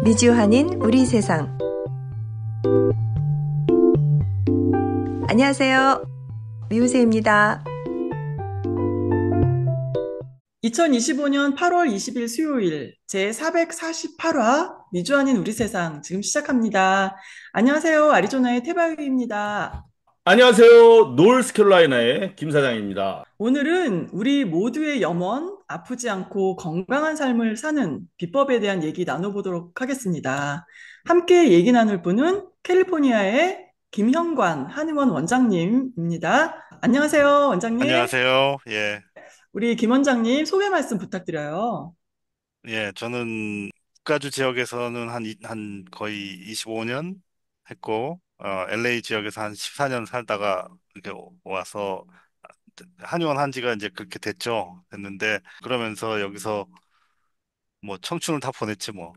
미주한인 우리 세상. 안녕하세요. 미우새입니다. 2025년 8월 20일 수요일 제448화 미주아닌 우리 세상 지금 시작합니다. 안녕하세요. 아리조나의 태바유입니다. 안녕하세요. 노스캐롤라이나의 김 사장입니다. 오늘은 우리 모두의 염원, 아프지 않고 건강한 삶을 사는 비법에 대한 얘기 나눠보도록 하겠습니다. 함께 얘기 나눌 분은 캘리포니아의 김형관 한의원 원장님입니다. 안녕하세요, 원장님. 안녕하세요. 예, 우리 김 원장님 소개 말씀 부탁드려요. 예, 저는 국가주 지역에서는 한 거의 25년 했고, LA 지역에서 한 14년 살다가 이렇게 와서 한의원 한 지가 이제 그렇게 됐는데, 그러면서 여기서 뭐 청춘을 다 보냈지 뭐.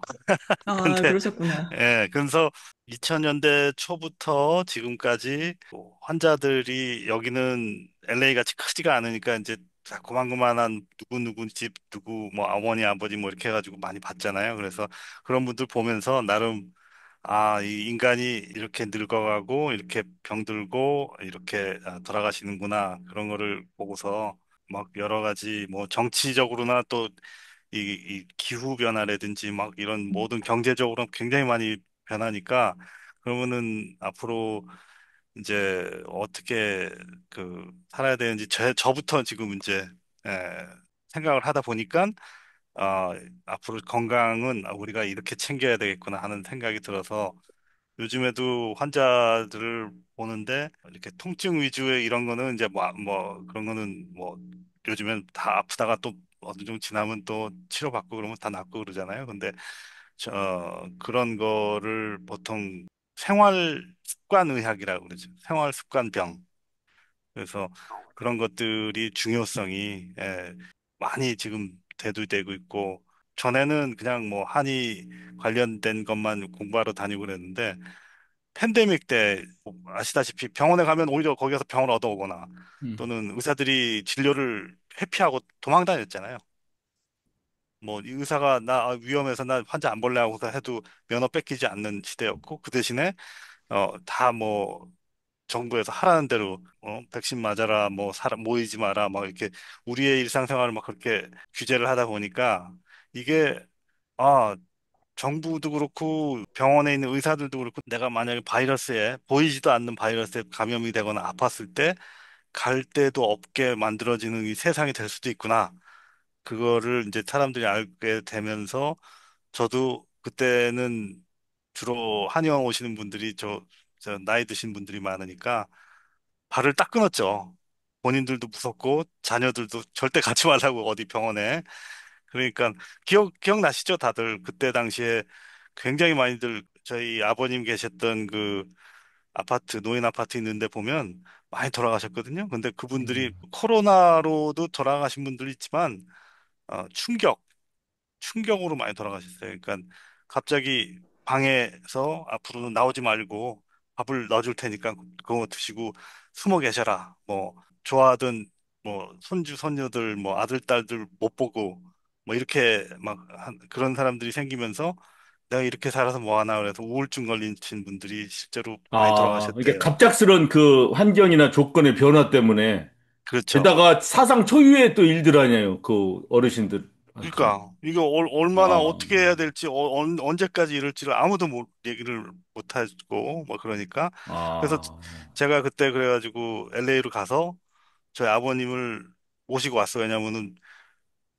아, 근데, 그러셨구나. 그래서 2000년대 초부터 지금까지 뭐 환자들이 여기는 LA 같이 크지가 않으니까 이제 다 고만고만한 누구 집 누구 뭐 어머니 아버지 뭐 이렇게 해가지고 많이 봤잖아요. 그래서 그런 분들 보면서 나름 이 인간이 이렇게 늙어가고 이렇게 병들고 이렇게 돌아가시는구나 그런 거를 보고서 막 여러 가지 뭐 정치적으로나 또 이 기후 변화라든지 막 이런 모든 경제적으로 굉장히 많이 변하니까 그러면은 앞으로 이제 어떻게 그 살아야 되는지 저부터 지금 이제 에, 생각을 하다 보니까 아, 앞으로 건강은 우리가 이렇게 챙겨야 되겠구나 하는 생각이 들어서 요즘에도 환자들을 보는데 이렇게 통증 위주의 이런 거는 이제 뭐 그런 거는 뭐 요즘엔 다 아프다가 또 어느 정도 지나면 또 치료받고 그러면 다 낫고 그러잖아요. 근데 그런 거를 보통 생활 습관 의학이라고 그러죠. 생활 습관병. 그래서 그런 것들이 중요성이 많이 지금 대두되고 있고 전에는 그냥 뭐 한의 관련된 것만 공부하러 다니고 그랬는데 팬데믹 때 아시다시피 병원에 가면 오히려 거기 가서 병을 얻어오거나 음. 또는 의사들이 진료를 회피하고 도망 다녔잖아요. 뭐 이 의사가 나 위험해서 나 환자 안 볼래 하고서 해도 면허 뺏기지 않는 시대였고 그 대신에 다 뭐 정부에서 하라는 대로 백신 맞아라 뭐 사람 모이지 마라 막 이렇게 우리의 일상생활을 막 그렇게 규제를 하다 보니까 이게 아 정부도 그렇고 병원에 있는 의사들도 그렇고 내가 만약에 바이러스에 보이지도 않는 바이러스에 감염이 되거나 아팠을 때 갈 데도 없게 만들어지는 이 세상이 될 수도 있구나. 그거를 이제 사람들이 알게 되면서 저도 그때는 주로 한의원 오시는 분들이 저 나이 드신 분들이 많으니까 발을 딱 끊었죠. 본인들도 무섭고 자녀들도 절대 가지 말라고 어디 병원에. 그러니까 기억나시죠? 다들 그때 당시에 굉장히 많이들 저희 아버님 계셨던 그 아파트, 노인 아파트 있는데 보면 많이 돌아가셨거든요. 근데 그분들이 음. 코로나로도 돌아가신 분들 있지만 충격으로 많이 돌아가셨어요. 그러니까 갑자기 방에서 앞으로는 나오지 말고 밥을 넣어줄 테니까 그거 드시고 숨어 계셔라. 뭐 좋아하던 뭐 손주 손녀들 뭐 아들 딸들 못 보고 뭐 이렇게 막 그런 사람들이 생기면서 내가 이렇게 살아서 뭐 하나 그래서 우울증 걸리신 분들이 실제로 많이 이게 돌아가셨대요. 갑작스런 그 환경이나 조건의 변화 때문에 그렇죠. 게다가 사상 초유의 또 일들 아니에요. 그 어르신들한테는. 그러니까 이거 얼마나 아, 어떻게 해야 될지 언제까지 이럴지를 아무도 얘기를 못 하고 뭐 그러니까 그래서 아, 제가 그때 그래가지고 LA로 가서 저희 아버님을 모시고 왔어요. 왜냐면은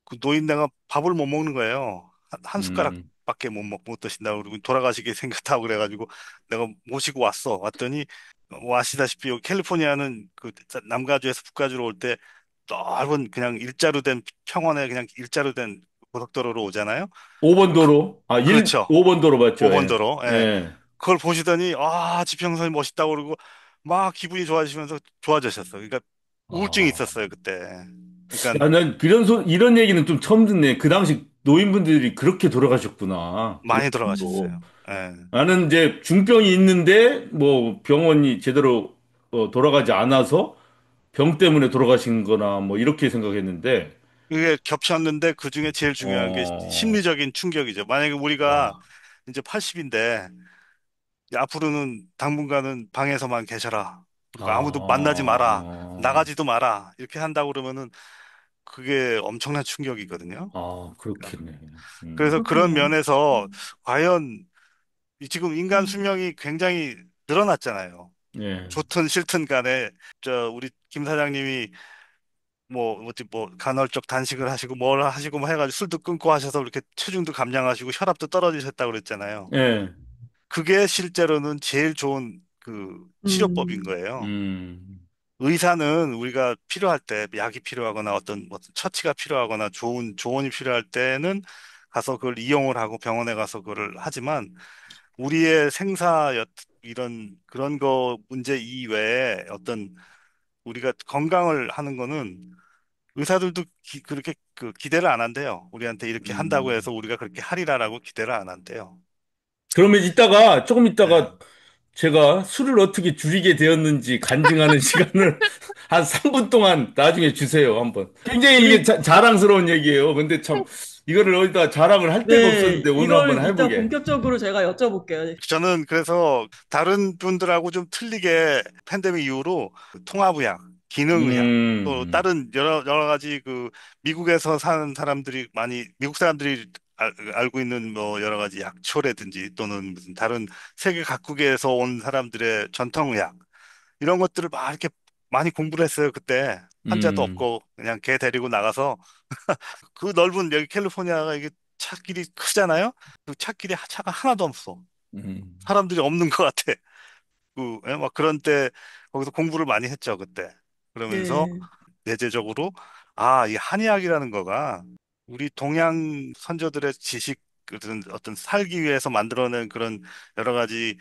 그 노인네가 밥을 못 먹는 거예요. 한 음, 숟가락밖에 못 드신다고 그러고 돌아가시게 생겼다고 그래가지고 내가 모시고 왔더니 아시다시피 여기 캘리포니아는 그 남가주에서 북가주로 올 때 넓은 그냥 일자로 된 평원에 그냥 일자로 된 고속도로로 오잖아요. 5번 그, 도로, 그렇죠. 5번 도로 맞죠? 5번 예. 도로. 예. 예. 그걸 보시더니 지평선이 멋있다고 그러고 막 기분이 좋아지시면서 좋아지셨어요. 그러니까 우울증이 아, 있었어요, 그때. 그러니까 야, 난 이런 얘기는 좀 처음 듣네. 그 당시 노인분들이 그렇게 돌아가셨구나. 많이 우울증으로. 돌아가셨어요. 예. 나는 이제 중병이 있는데 뭐 병원이 제대로 돌아가지 않아서 병 때문에 돌아가신 거나 뭐 이렇게 생각했는데, 그게 겹쳤는데 그 중에 제일 중요한 게 어, 심리적인 충격이죠. 만약에 우리가 와. 이제 80인데 앞으로는 당분간은 방에서만 계셔라. 그리고 아무도 만나지 마라. 아, 나가지도 마라. 이렇게 한다고 그러면은 그게 엄청난 충격이거든요. 그러니까 그렇겠네. 그래서 그런 그렇겠네요. 면에서 과연 지금 인간 음. 수명이 굉장히 늘어났잖아요. 예, 좋든 싫든 간에 우리 김 사장님이 뭐 간헐적 단식을 하시고 뭘 하시고 뭐 해가지고 술도 끊고 하셔서 이렇게 체중도 감량하시고 혈압도 떨어지셨다고 그랬잖아요. 예, 그게 실제로는 제일 좋은 그 치료법인 음. 거예요. 음, 의사는 우리가 필요할 때 약이 필요하거나 어떤 처치가 필요하거나 좋은 조언이 필요할 때는 가서 그걸 이용을 하고 병원에 가서 그걸 하지만 우리의 이런 그런 거 문제 이외에 어떤 우리가 건강을 하는 거는 의사들도 그렇게 기대를 안 한대요. 우리한테 이렇게 한다고 음. 해서 우리가 그렇게 하리라라고 기대를 안 한대요. 그러면 조금 네. 있다가 제가 술을 어떻게 줄이게 되었는지 간증하는 시간을 한 3분 동안 나중에 주세요, 한번. 굉장히 이게 우리 자랑스러운 얘기예요. 근데 참, 이거를 어디다 자랑을 할 데가 네, 없었는데 오늘 한번 이걸 이따 해보게. 본격적으로 제가 여쭤볼게요. 저는 그래서 다른 분들하고 좀 틀리게 팬데믹 이후로 그 통합의학, 기능의학, 또 음, 다른 여러 가지 미국에서 사는 사람들이 미국 사람들이 알고 있는 뭐 여러 가지 약초라든지 또는 무슨 다른 세계 각국에서 온 사람들의 전통의학, 이런 것들을 막 이렇게 많이 공부를 했어요, 그때. 환자도 음, 없고, 그냥 걔 데리고 나가서 그 넓은 여기 캘리포니아가 이게 차길이 크잖아요? 그 차길에 차가 하나도 없어. 음, 사람들이 없는 것 같아. 막 그런 때 거기서 공부를 많이 했죠, 그때. 그러면서 네. 내재적으로, 이 한의학이라는 거가 우리 동양 선조들의 지식, 어떤 살기 위해서 만들어낸 그런 여러 가지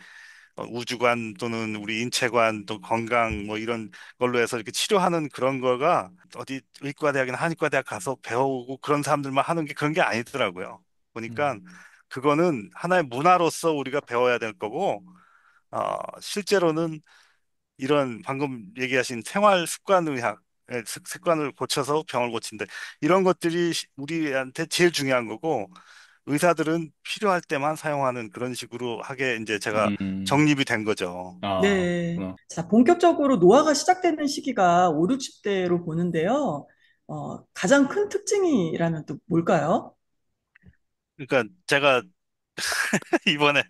우주관 또는 우리 인체관 또 건강 뭐 이런 걸로 해서 이렇게 치료하는 그런 거가 어디 의과대학이나 한의과대학 가서 배우고 그런 사람들만 하는 게 그런 게 아니더라고요. 보니까 그거는 하나의 문화로서 우리가 배워야 될 거고, 실제로는 이런 방금 얘기하신 생활 습관 의학, 습관을 고쳐서 병을 고친다. 이런 것들이 우리한테 제일 중요한 거고, 의사들은 필요할 때만 사용하는 그런 식으로 하게 이제 제가 음, 정립이 된 거죠. 네. 그렇구나. 자, 본격적으로 노화가 시작되는 시기가 5, 60대로 보는데요. 가장 큰 특징이라면 또 뭘까요? 그러니까 제가 이번에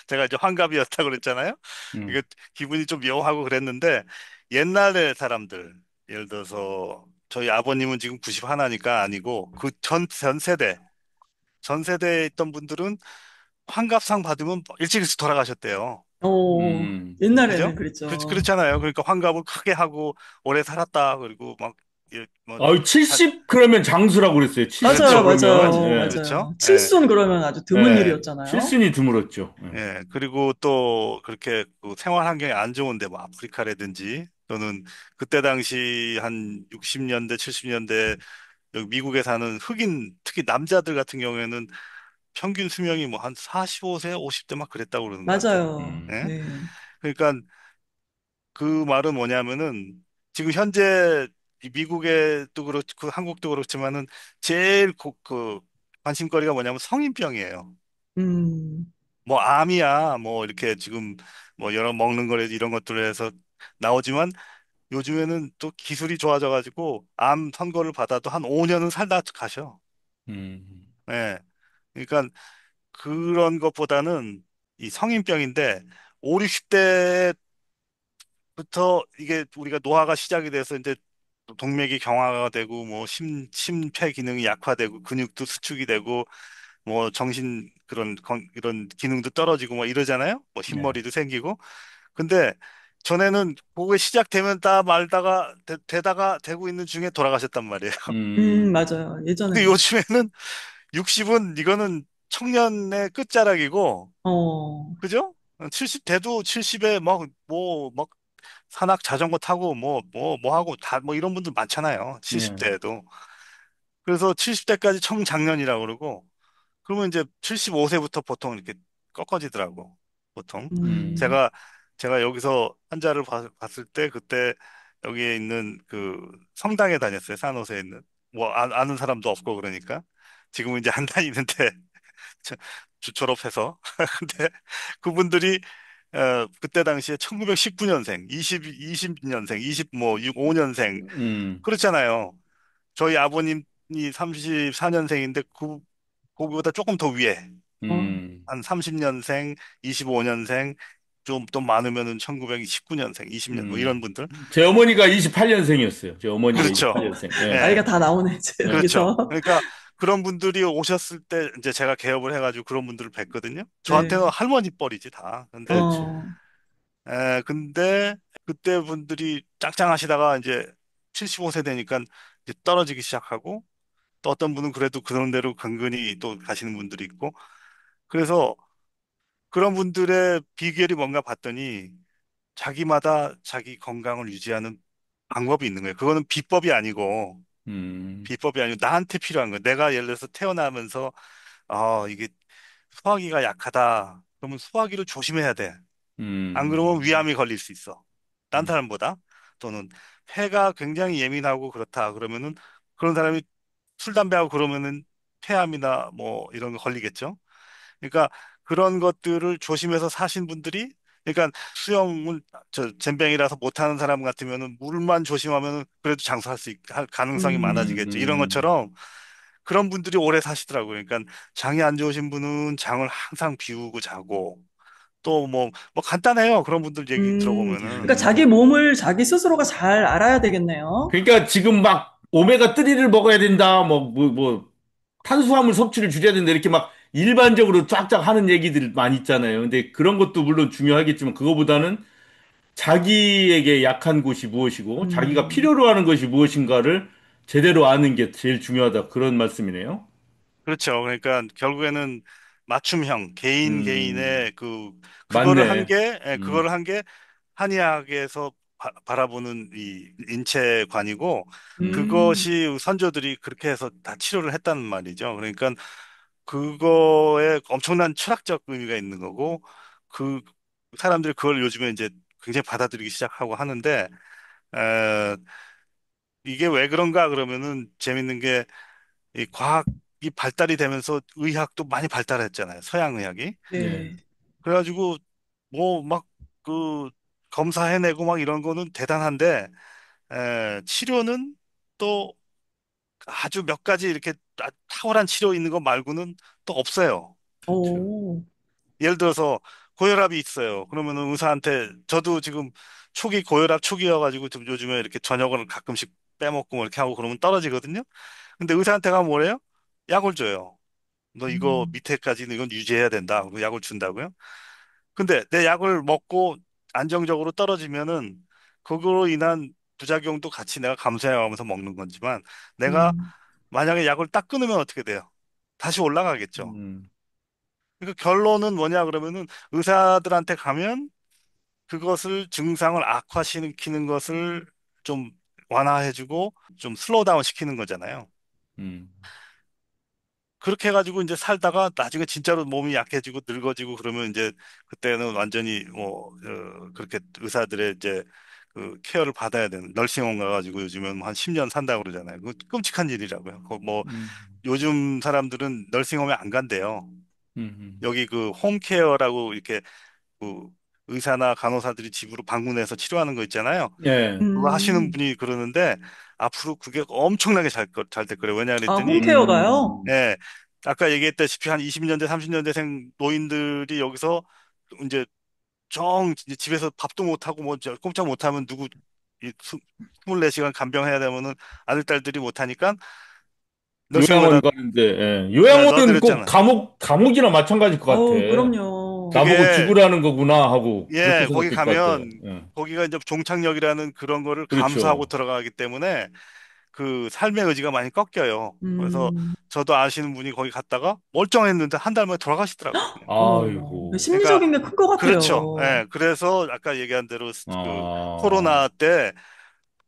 제가 이제 환갑이었다고 그랬잖아요. 음, 이게 기분이 좀 묘하고 그랬는데 옛날의 사람들, 예를 들어서 저희 아버님은 지금 91이니까 아니고 그 전 세대에 있던 분들은 환갑상 받으면 일찍 돌아가셨대요. 음. 그죠? 옛날에는 그랬죠. 그렇잖아요. 그러니까 환갑을 크게 하고 오래 살았다. 그리고 막, 뭐, 70 그러면 장수라고 그랬어요. 맞아요, 70대 그렇죠. 그러면, 맞아요, 예. 그렇죠. 맞아요. 예, 칠순 그러면 아주 드문 예, 일이었잖아요. 칠순이 드물었죠. 예. 예. 그리고 또 그렇게 그 생활 환경이 안 좋은데 뭐 아프리카라든지 또는 그때 당시 한 60년대, 70년대 여기 미국에 사는 흑인, 특히 남자들 같은 경우에는 평균 수명이 뭐 한 45세, 50대 막 그랬다고 그러는 것 같아요. 맞아요. 음, 예? 네. 그러니까 그 말은 뭐냐면은 지금 현재 이 미국에도 그렇고 한국도 그렇지만은 제일 관심거리가 뭐냐면 성인병이에요. 음, 뭐 암이야 뭐 이렇게 지금 뭐 여러 먹는 거래 이런 것들을 해서 나오지만 요즘에는 또 기술이 좋아져 가지고 암 선고를 받아도 한 5년은 살다 가셔. 음, 예. 그러니까 그런 것보다는 이 성인병인데 5, 60대 부터 이게 우리가 노화가 시작이 돼서 이제 동맥이 경화가 되고 뭐 심폐 기능이 약화되고 근육도 수축이 되고 뭐 정신 이런 기능도 떨어지고 뭐 이러잖아요. 뭐 예. 흰머리도 생기고. 근데 전에는 그게 시작되면 다 말다가 되다가 되고 있는 중에 돌아가셨단 말이에요. 음, 맞아요. 근데 예전에는. 요즘에는 60은 이거는 청년의 끝자락이고 어, 그죠? 70 돼도 70에 막 산악 자전거 타고 뭐 하고 다 뭐 이런 분들 많잖아요. 예. 70대에도. 그래서 70대까지 청장년이라고 그러고 그러면 이제 75세부터 보통 이렇게 꺾어지더라고. 보통. 음, 음, 제가 제가 여기서 환자를 봤을 때 그때 여기에 있는 그 성당에 다녔어요. 산호세에 있는. 뭐 아는 사람도 없고 그러니까. 지금은 이제 안 다니는데 졸업해서. 근데 그분들이 그때 당시에 1919년생, 20년생, 5년생 음, 그렇잖아요. 저희 아버님이 34년생인데 거기보다 조금 더 위에 어, 음, 한 30년생, 25년생 좀 또 많으면은 1919년생, 20년 뭐 음. 이런 분들. 제 어머니가 28년생이었어요. 제 어머니가 그렇죠. 28년생. 예. 예. 나이가 다 나오네, 이제 그렇죠. 여기서. 그러니까 그런 분들이 오셨을 때 이제 제가 개업을 해가지고 그런 분들을 뵀거든요. 저한테는 네. 할머니 뻘이지 다. 근데 그렇지. 어, 근데 그때 분들이 짱짱하시다가 이제 75세 되니까 이제 떨어지기 시작하고 또 어떤 분은 그래도 그런 대로 근근히 또 가시는 분들이 있고 그래서 그런 분들의 비결이 뭔가 봤더니 자기마다 자기 건강을 유지하는 방법이 있는 거예요. 그거는 음, 비법이 아니고 나한테 필요한 거예요. 내가 예를 들어서 태어나면서 이게 소화기가 약하다. 그러면 소화기를 조심해야 돼. 안 그러면 음, 위암이 걸릴 수 있어. 딴 음, 사람보다. 또는 폐가 굉장히 예민하고 그렇다. 그러면은 그런 사람이 술, 담배하고 그러면은 폐암이나 뭐 이런 거 걸리겠죠. 그러니까 그런 것들을 조심해서 사신 분들이 그러니까 수영을 젬병이라서 못하는 사람 같으면은 물만 조심하면은 그래도 장수할 할 가능성이 많아지겠죠. 이런 음. 것처럼 그런 분들이 오래 사시더라고요. 그러니까 장이 안 좋으신 분은 장을 항상 비우고 자고 또 뭐 간단해요. 그런 분들 얘기 그러니까 들어보면은. 자기 몸을 자기 스스로가 잘 알아야 되겠네요. 그러니까 지금 막 오메가3를 먹어야 된다, 탄수화물 섭취를 줄여야 된다, 이렇게 막 일반적으로 쫙쫙 하는 얘기들 많이 있잖아요. 근데 그런 것도 물론 중요하겠지만, 그거보다는 자기에게 약한 곳이 무엇이고, 자기가 음, 필요로 하는 것이 무엇인가를 제대로 아는 게 제일 중요하다. 그런 말씀이네요. 그렇죠. 그러니까 결국에는 맞춤형 개인 개인의 맞네. 그거를 음, 한 게 한의학에서 바라보는 이 인체관이고 음, 그것이 선조들이 그렇게 해서 다 치료를 했다는 말이죠. 그러니까 그거에 엄청난 철학적 의미가 있는 거고 그 사람들이 그걸 요즘에 이제 굉장히 받아들이기 시작하고 하는데 에, 이게 왜 그런가 그러면은 재밌는 게 이 과학이 발달이 되면서 의학도 많이 발달했잖아요. 서양 의학이. 네. 네. 그래가지고 뭐 막 그 검사해내고 막 이런 거는 대단한데 치료는 또 아주 몇 가지 이렇게 탁월한 치료 있는 거 말고는 또 없어요. 그렇죠. 오, 예를 들어서 고혈압이 있어요. 그러면은 의사한테 저도 지금 초기 고혈압 초기여가지고 좀 요즘에 이렇게 저녁을 가끔씩 빼먹고 뭐 이렇게 하고 그러면 떨어지거든요. 근데 의사한테 가면 뭐래요? 약을 줘요. 너 이거 음, 밑에까지는 이건 유지해야 된다. 그리고 약을 준다고요? 근데 내 약을 먹고 안정적으로 떨어지면은 그거로 인한 부작용도 같이 내가 감수해가면서 먹는 거지만 내가 음, 만약에 약을 딱 끊으면 어떻게 돼요? 다시 올라가겠죠. 음, 그러니까 결론은 뭐냐 그러면은 의사들한테 가면 그것을 증상을 악화시키는 것을 좀 완화해주고 좀 슬로우 다운 시키는 거잖아요. 음, 그렇게 해가지고 이제 살다가 나중에 진짜로 몸이 약해지고 늙어지고 그러면 이제 그때는 완전히 그렇게 의사들의 이제 그 케어를 받아야 되는 널싱홈 가가지고 요즘은 한 10년 산다고 그러잖아요. 그 끔찍한 일이라고요. 뭐 음, 요즘 사람들은 널싱홈에 안 간대요. 음. 여기 그 홈케어라고 이렇게 그 의사나 간호사들이 집으로 방문해서 치료하는 거 있잖아요. 예. 그거 하시는 음. 분이 그러는데 앞으로 그게 엄청나게 잘 될 거래요. 왜냐 아, 그랬더니 홈케어가요? 예. 아까 얘기했다시피 한 20년대, 30년대생 노인들이 여기서 이제 이제 집에서 밥도 못하고 꼼짝 못하면 이 24시간 간병해야 되면은 아들, 딸들이 못하니까 요양원 널싱홈에다 가는데, 예. 요양원은 꼭 넣어드렸잖아. 감옥이나 마찬가지일 것 같아. 어우, 그럼요. 나보고 그게, 죽으라는 거구나 하고 그렇게 예, 거기 생각될 것 같아. 가면 예. 거기가 이제 종착역이라는 그런 거를 감수하고 그렇죠. 들어가기 때문에 그 삶의 의지가 많이 꺾여요. 그래서 음, 저도 아시는 분이 거기 갔다가 멀쩡했는데 한 달 만에 돌아가시더라고요. 그냥. 어머, 아이고. 그러니까 심리적인 게 큰 것 그렇죠. 같아요. 예. 그래서 아까 얘기한 대로 그 아, 코로나 때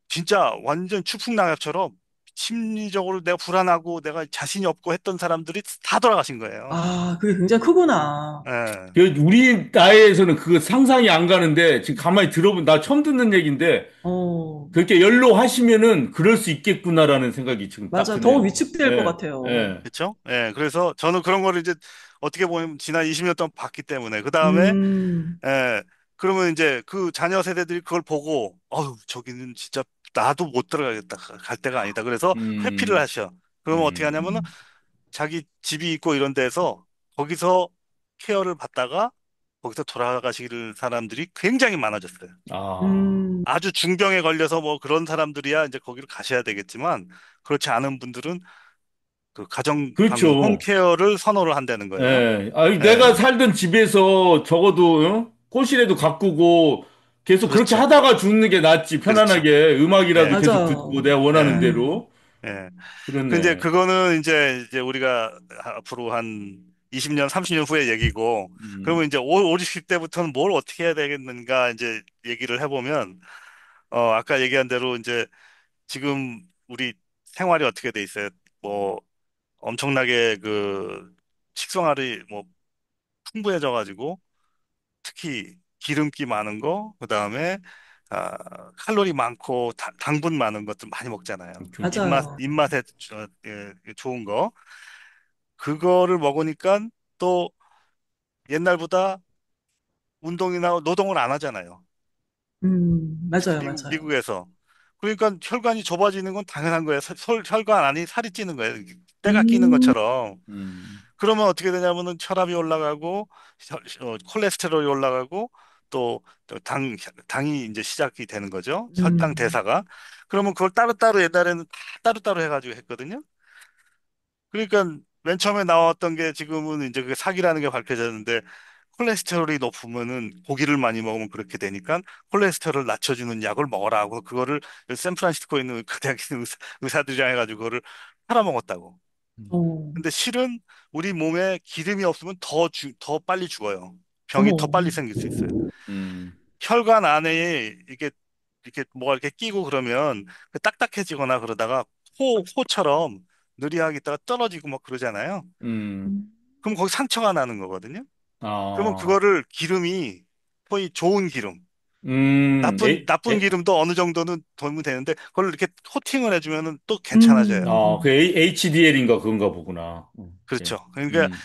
진짜 완전 추풍낙엽처럼 심리적으로 내가 불안하고 내가 자신이 없고 했던 사람들이 다 돌아가신 거예요. 아, 그게 굉장히 크구나. 예, 우리 나이에서는 그거 상상이 안 가는데 지금 가만히 들어본 나 처음 듣는 얘기인데 어, 그렇게 연로하시면은 그럴 수 있겠구나라는 생각이 지금 딱 맞아. 더 드네요. 위축될 것 예, 같아요. 예. 그렇죠? 예, 그래서 저는 그런 거를 이제 어떻게 보면 지난 20년 동안 봤기 때문에 그 다음에 음, 예, 그러면 이제 그 자녀 세대들이 그걸 보고 어휴 저기는 진짜 나도 못 들어가겠다 갈 데가 아니다. 그래서 회피를 음, 하셔. 그러면 어떻게 음. 하냐면은 자기 집이 있고 이런 데서 거기서 케어를 받다가 거기서 돌아가시는 사람들이 굉장히 많아졌어요. 아, 음, 아주 중병에 걸려서 뭐 그런 사람들이야 이제 거기로 가셔야 되겠지만 그렇지 않은 분들은 그 가정 방문 그렇죠. 홈케어를 선호를 한다는 거예요. 예. 아니, 내가 예, 살던 집에서 적어도, 꼬실에도 가꾸고, 계속 그렇게 그렇죠. 하다가 죽는 게 낫지. 그렇죠. 편안하게 음악이라도 예, 계속 듣고, 맞아요. 내가 원하는 예, 음, 대로. 예. 근데 그렇네. 그거는 이제 우리가 앞으로 한 20년, 30년 후의 얘기고, 음, 그러면 이제 5, 60대부터는 뭘 어떻게 해야 되겠는가 이제 얘기를 해보면, 아까 얘기한 대로 이제 지금 우리 생활이 어떻게 돼 있어요? 뭐 엄청나게 그 식생활이 뭐 풍부해져가지고 특히 기름기 많은 거, 그 다음에 칼로리 많고 당분 많은 것들 많이 먹잖아요. 맞아요. 입맛에 좋은 거. 그거를 먹으니까 또 옛날보다 운동이나 노동을 안 하잖아요. 특히 맞아요, 맞아요. 미국에서. 그러니까 혈관이 좁아지는 건 당연한 거예요. 혈관 안이 살이 찌는 거예요. 때가 끼는 음, 것처럼. 음, 그러면 어떻게 되냐면은 혈압이 올라가고 콜레스테롤이 올라가고 또 당이 이제 시작이 되는 거죠. 혈당 음, 대사가. 그러면 그걸 따로따로 옛날에는 다 따로따로 해가지고 했거든요. 그러니까 맨 처음에 나왔던 게 지금은 이제 그게 사기라는 게 밝혀졌는데 콜레스테롤이 높으면은 고기를 많이 먹으면 그렇게 되니까 콜레스테롤을 낮춰주는 약을 먹어라 하고 그거를 샌프란시스코에 있는 그 대학 있는 의사들이랑 해가지고 그거를 팔아먹었다고. 어, 근데 실은 우리 몸에 기름이 없으면 더 빨리 죽어요. 병이 더 어머, 빨리 생길 수 있어요. 음, 혈관 안에 이렇게 뭐가 이렇게 끼고 그러면 그 딱딱해지거나 그러다가 호처럼 느리하게 있다가 떨어지고 막 그러잖아요. 음, 음, 그럼 거기 상처가 나는 거거든요. 그러면 아, 그거를 기름이 거의 좋은 기름, 나쁜 에, 기름도 어느 정도는 돌면 되는데 그걸 이렇게 코팅을 해주면은 또 괜찮아져요. 그 HDL인가 그건가 보구나. 예. 그렇죠. 그러니까 음,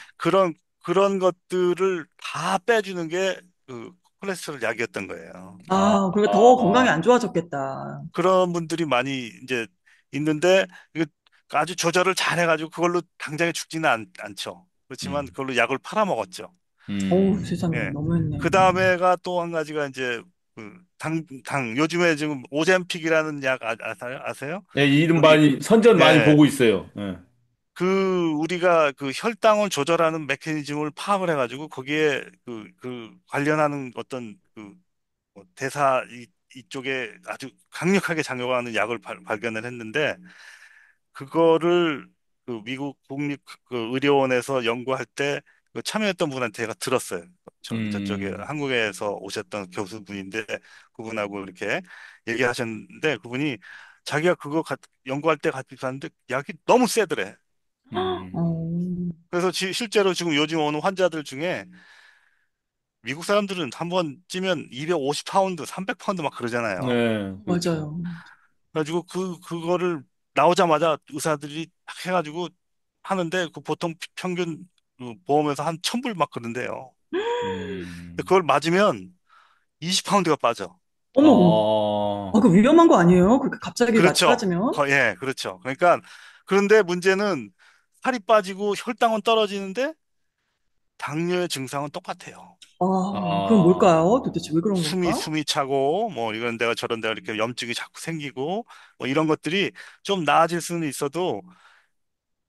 그런 것들을 다 빼주는 게 그 콜레스테롤 약이었던 거예요. 아, 아, 그리고 더 건강이 아, 안 좋아졌겠다. 그런 분들이 많이 이제 있는데 이거 아주 조절을 잘 해가지고 그걸로 당장에 죽지는 않죠. 그렇지만 음, 그걸로 약을 팔아먹었죠. 어우, 음, 세상에, 예. 너무했네. 그 다음에가 또 한 가지가 이제 그 요즘에 지금 오젬픽이라는 약 아세요? 예, 이름 우리 많이, 선전 많이 예. 보고 있어요. 예. 우리가 그 혈당을 조절하는 메커니즘을 파악을 해가지고 거기에 그 관련하는 어떤 뭐 대사 이쪽에 아주 강력하게 작용하는 약을 발견을 했는데 그거를 그 미국 국립 그 의료원에서 연구할 때 그 참여했던 분한테 제가 들었어요. 저쪽에 음, 한국에서 오셨던 교수분인데 그분하고 이렇게 얘기하셨는데 그분이 자기가 연구할 때 같이 갔는데 약이 너무 세더래. 음, 어, 그래서 실제로 지금 요즘 오는 환자들 중에 미국 사람들은 한 번 찌면 250파운드, 300파운드 막 그러잖아요. 네, 그렇죠. 맞아요. 그래가지고 그거를 나오자마자 의사들이 딱 해가지고 하는데 그 보통 평균 그 보험에서 한 1,000불 막 그런데요. 음, 그걸 맞으면 20파운드가 빠져. 어머, 아, 아, 그 위험한 거 아니에요? 그렇게 갑자기 그렇죠. 빠지면? 예, 그렇죠. 그러니까 그런데 문제는 살이 빠지고 혈당은 떨어지는데 당뇨의 증상은 똑같아요. 아, 그럼 뭘까요? 아, 도대체 왜 그런 걸까? 숨이 차고 뭐 이런 데가 저런 데가 이렇게 염증이 자꾸 생기고 뭐 이런 것들이 좀 나아질 수는 있어도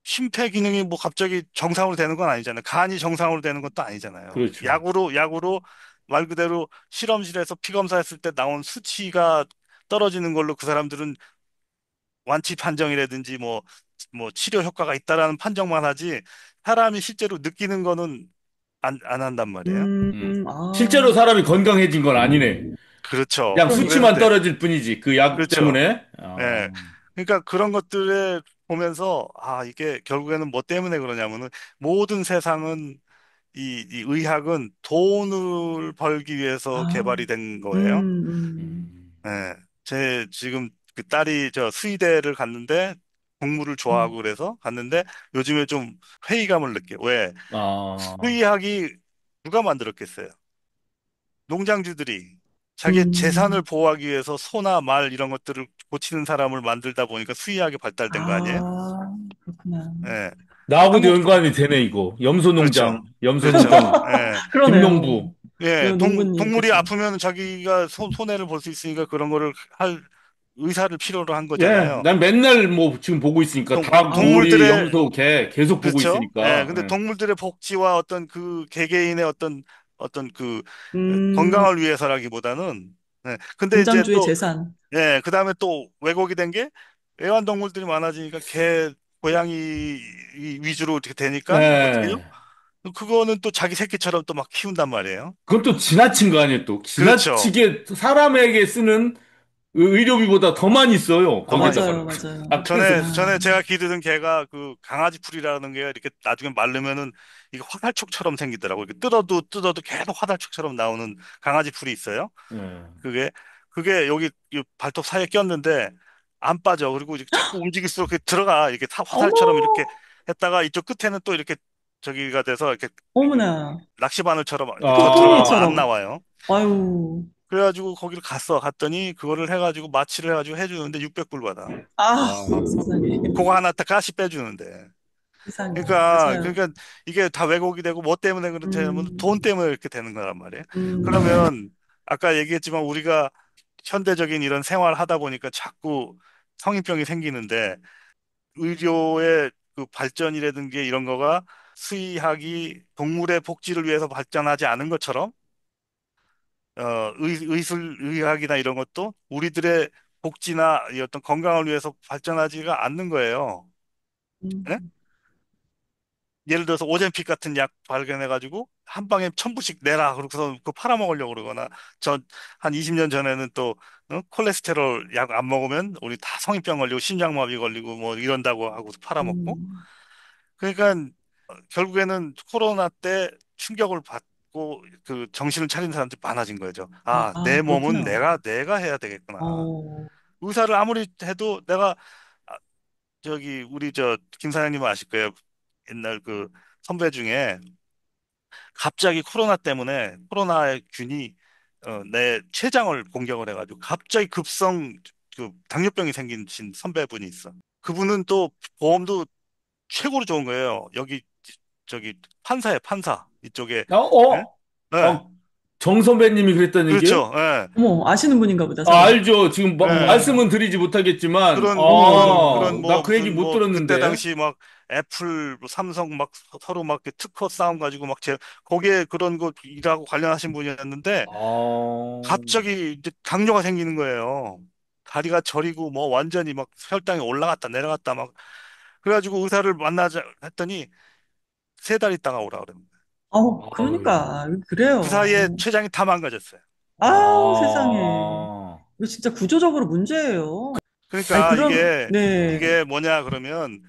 심폐 기능이 뭐 갑자기 정상으로 되는 건 아니잖아요. 간이 정상으로 되는 것도 아니잖아요. 그렇죠. 약으로 말 그대로 실험실에서 피 검사했을 때 나온 수치가 떨어지는 걸로 그 사람들은 완치 판정이라든지 뭐 치료 효과가 있다라는 판정만 하지 사람이 실제로 느끼는 거는 안 한단 말이에요. 실제로 아, 사람이 건강해진 건 아니네. 그렇죠. 그냥 그랬을 수치만 그러니까. 때 떨어질 뿐이지. 그 약 그렇죠. 때문에. 예. 그러니까 그런 것들에 보면서 아, 이게 결국에는 뭐 때문에 그러냐면은 모든 세상은 이 의학은 돈을 벌기 위해서 아, 개발이 된 거예요. 음. 음. 예. 제 지금 그 딸이 저 수의대를 갔는데 동물을 좋아하고 음. 그래서 갔는데 요즘에 좀 회의감을 느껴. 왜? 아, 수의학이 누가 만들었겠어요? 농장주들이 자기 재산을 음. 보호하기 위해서 소나 말 이런 것들을 고치는 사람을 만들다 보니까 수의학이 발달된 거 아니에요? 아, 그렇구나. 예. 나하고도 한국, 연관이 되네, 이거. 그렇죠. 염소농장, 그렇죠. 염소농장, 예. 김농부. 그러네요. 예. 농부님, 동물이 그죠? 아프면 자기가 손해를 볼 수 있으니까 그런 거를 할 의사를 필요로 한 예, 거잖아요. 난 맨날 뭐 지금 보고 있으니까 닭, 아우, 오리, 동물들의 염소, 개 계속 보고 그렇죠. 예. 있으니까. 근데 예. 동물들의 복지와 어떤 그 개개인의 어떤 그 음, 건강을 위해서라기보다는 근데 이제 농장주의 또 재산. 그다음에 또 왜곡이 된 게 애완동물들이 많아지니까 개, 고양이 위주로 이렇게 되니까 어떻게 해요? 예. 그거는 또 자기 새끼처럼 또 막 키운단 말이에요. 그건 또 지나친 거 아니에요, 또. 그렇죠. 지나치게 사람에게 쓰는 의료비보다 더 많이 써요, 더 많이 거기다가. 맞아요, 써요. 맞아요. 아, 그래서, 아, 전에 제가 기르던 개가 그 강아지 풀이라는 게 이렇게 나중에 마르면은 이게 화살촉처럼 생기더라고요. 이렇게 뜯어도 계속 화살촉처럼 나오는 강아지 풀이 있어요. 예. 그게, 그게 여기 이 발톱 사이에 꼈는데 안 빠져. 그리고 이제 자꾸 움직일수록 이렇게 들어가. 이렇게 화살처럼 어머, 이렇게 했다가 이쪽 끝에는 또 이렇게 저기가 돼서 이렇게 그 어머나. 낚시바늘처럼 이렇게 들어가면 안 아, 토끼처럼. 나와요. 아유, 그래가지고 거기를 갔더니 그거를 해가지고 마취를 해가지고 해주는데 600불 받아. 아, 아, 세상에. 그거 하나 딱 가시 빼주는데. 세상에. 맞아요. 그러니까 이게 다 왜곡이 되고 뭐 때문에 그렇지 하면 돈 음, 때문에 이렇게 되는 거란 말이에요. 음, 그러면 아까 얘기했지만 우리가 현대적인 이런 생활 하다 보니까 자꾸 성인병이 생기는데 의료의 그 발전이라든 게 이런 거가 수의학이 동물의 복지를 위해서 발전하지 않은 것처럼 의술 의학이나 이런 것도 우리들의 복지나 이 어떤 건강을 위해서 발전하지가 않는 거예요. 예? 음. 예를 들어서 오젬픽 같은 약 발견해가지고 한 방에 1,000부씩 내라 그러고서 그거 팔아먹으려고 그러거나 저 한 20년 전에는 또 콜레스테롤 약 안 먹으면 우리 다 성인병 걸리고 심장마비 걸리고 뭐 이런다고 하고 팔아먹고 음. 그러니까 결국에는 코로나 때 충격을 받고 그 정신을 차린 사람들이 많아진 거죠. 아, 아, 내 몸은 그렇구나. 내가 해야 되겠구나. 어, 의사를 아무리 해도 내가 아, 저기 우리 저 김 사장님은 아실 거예요. 옛날 그 선배 중에 갑자기 코로나 때문에 코로나의 균이 내 췌장을 공격을 해가지고 갑자기 급성 그 당뇨병이 생긴 선배분이 있어. 그분은 또 보험도 최고로 좋은 거예요. 여기 저기 판사예요, 판사 이쪽에. 어, 예? 네, 정 선배님이 그랬던 얘기예요? 그렇죠. 예, 어머, 아시는 분인가 보다, 아, 서로. 알죠. 지금 예. 말씀은 드리지 못하겠지만, 어머, 나 그 얘기 무슨 못 뭐 그때 들었는데. 당시 막 애플 뭐 삼성 막 서로 막 이렇게 특허 싸움 가지고 막 거기에 그런 거 일하고 관련하신 분이었는데 아, 갑자기 이제 당뇨가 생기는 거예요. 다리가 저리고 뭐 완전히 막 혈당이 올라갔다 내려갔다 막 그래가지고 의사를 만나자 했더니 3달 있다가 오라 그러는 거예요. 아유, 그러니까, 그 사이에 그래요. 췌장이 다 망가졌어요. 아우, 세상에. 아, 이거 진짜 구조적으로 문제예요. 아니, 그러니까 네. 이게 뭐냐 그러면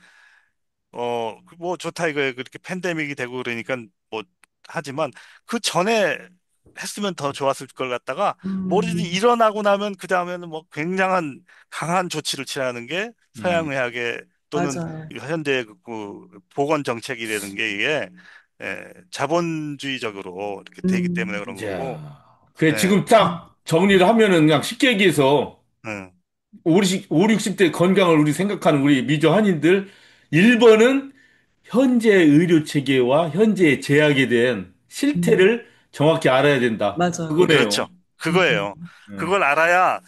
뭐 좋다 이거에 그렇게 팬데믹이 되고 그러니까 뭐 하지만 그 전에 했으면 더 좋았을 걸 갖다가 뭐든지 음, 일어나고 나면 그 다음에는 뭐 굉장한 강한 조치를 취하는 게 음, 서양의학의 또는 맞아요. 현대 그 보건 정책이라는 게 이게 자본주의적으로 이렇게 되기 때문에 그런 거고 자. 그래, 예, 지금 딱 정리를 하면은 그냥 쉽게 얘기해서, 응, 60대 건강을 우리 생각하는 우리 미저 한인들, 1번은 현재 의료 체계와 현재의 제약에 대한 음, 실태를 정확히 알아야 된다. 맞아요. 그거네요. 그렇죠. 그거예요. 네. 그걸 알아야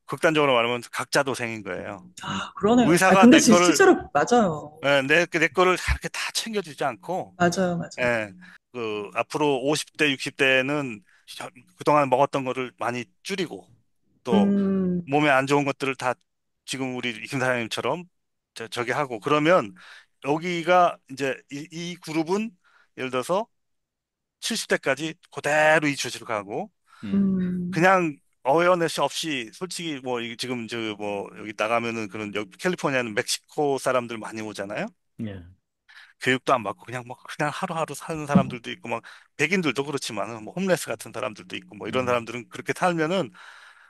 극단적으로 말하면 각자 도생인 거예요. 아, 그러네요. 아, 의사가 근데 실제로, 맞아요. 내 거를 그렇게 다 챙겨주지 않고, 맞아요, 맞아요. 예, 그, 앞으로 50대, 60대는 그동안 먹었던 거를 많이 줄이고, 또 음, 몸에 안 좋은 것들을 다 지금 우리 김 사장님처럼 저기 하고, 그러면 여기가 이제 이 그룹은 예를 들어서 70대까지 그대로 이 조치로 가고, 음. 음, 그냥 어웨어네스 없이 솔직히 뭐 지금 저 뭐 여기 나가면은 그런 여기 캘리포니아는 멕시코 사람들 많이 오잖아요. 예. 교육도 안 받고 그냥 뭐 그냥 하루하루 사는 사람들도 있고 막 백인들도 그렇지만 뭐 홈레스 같은 사람들도 있고 뭐 이런 음. 사람들은 그렇게 살면은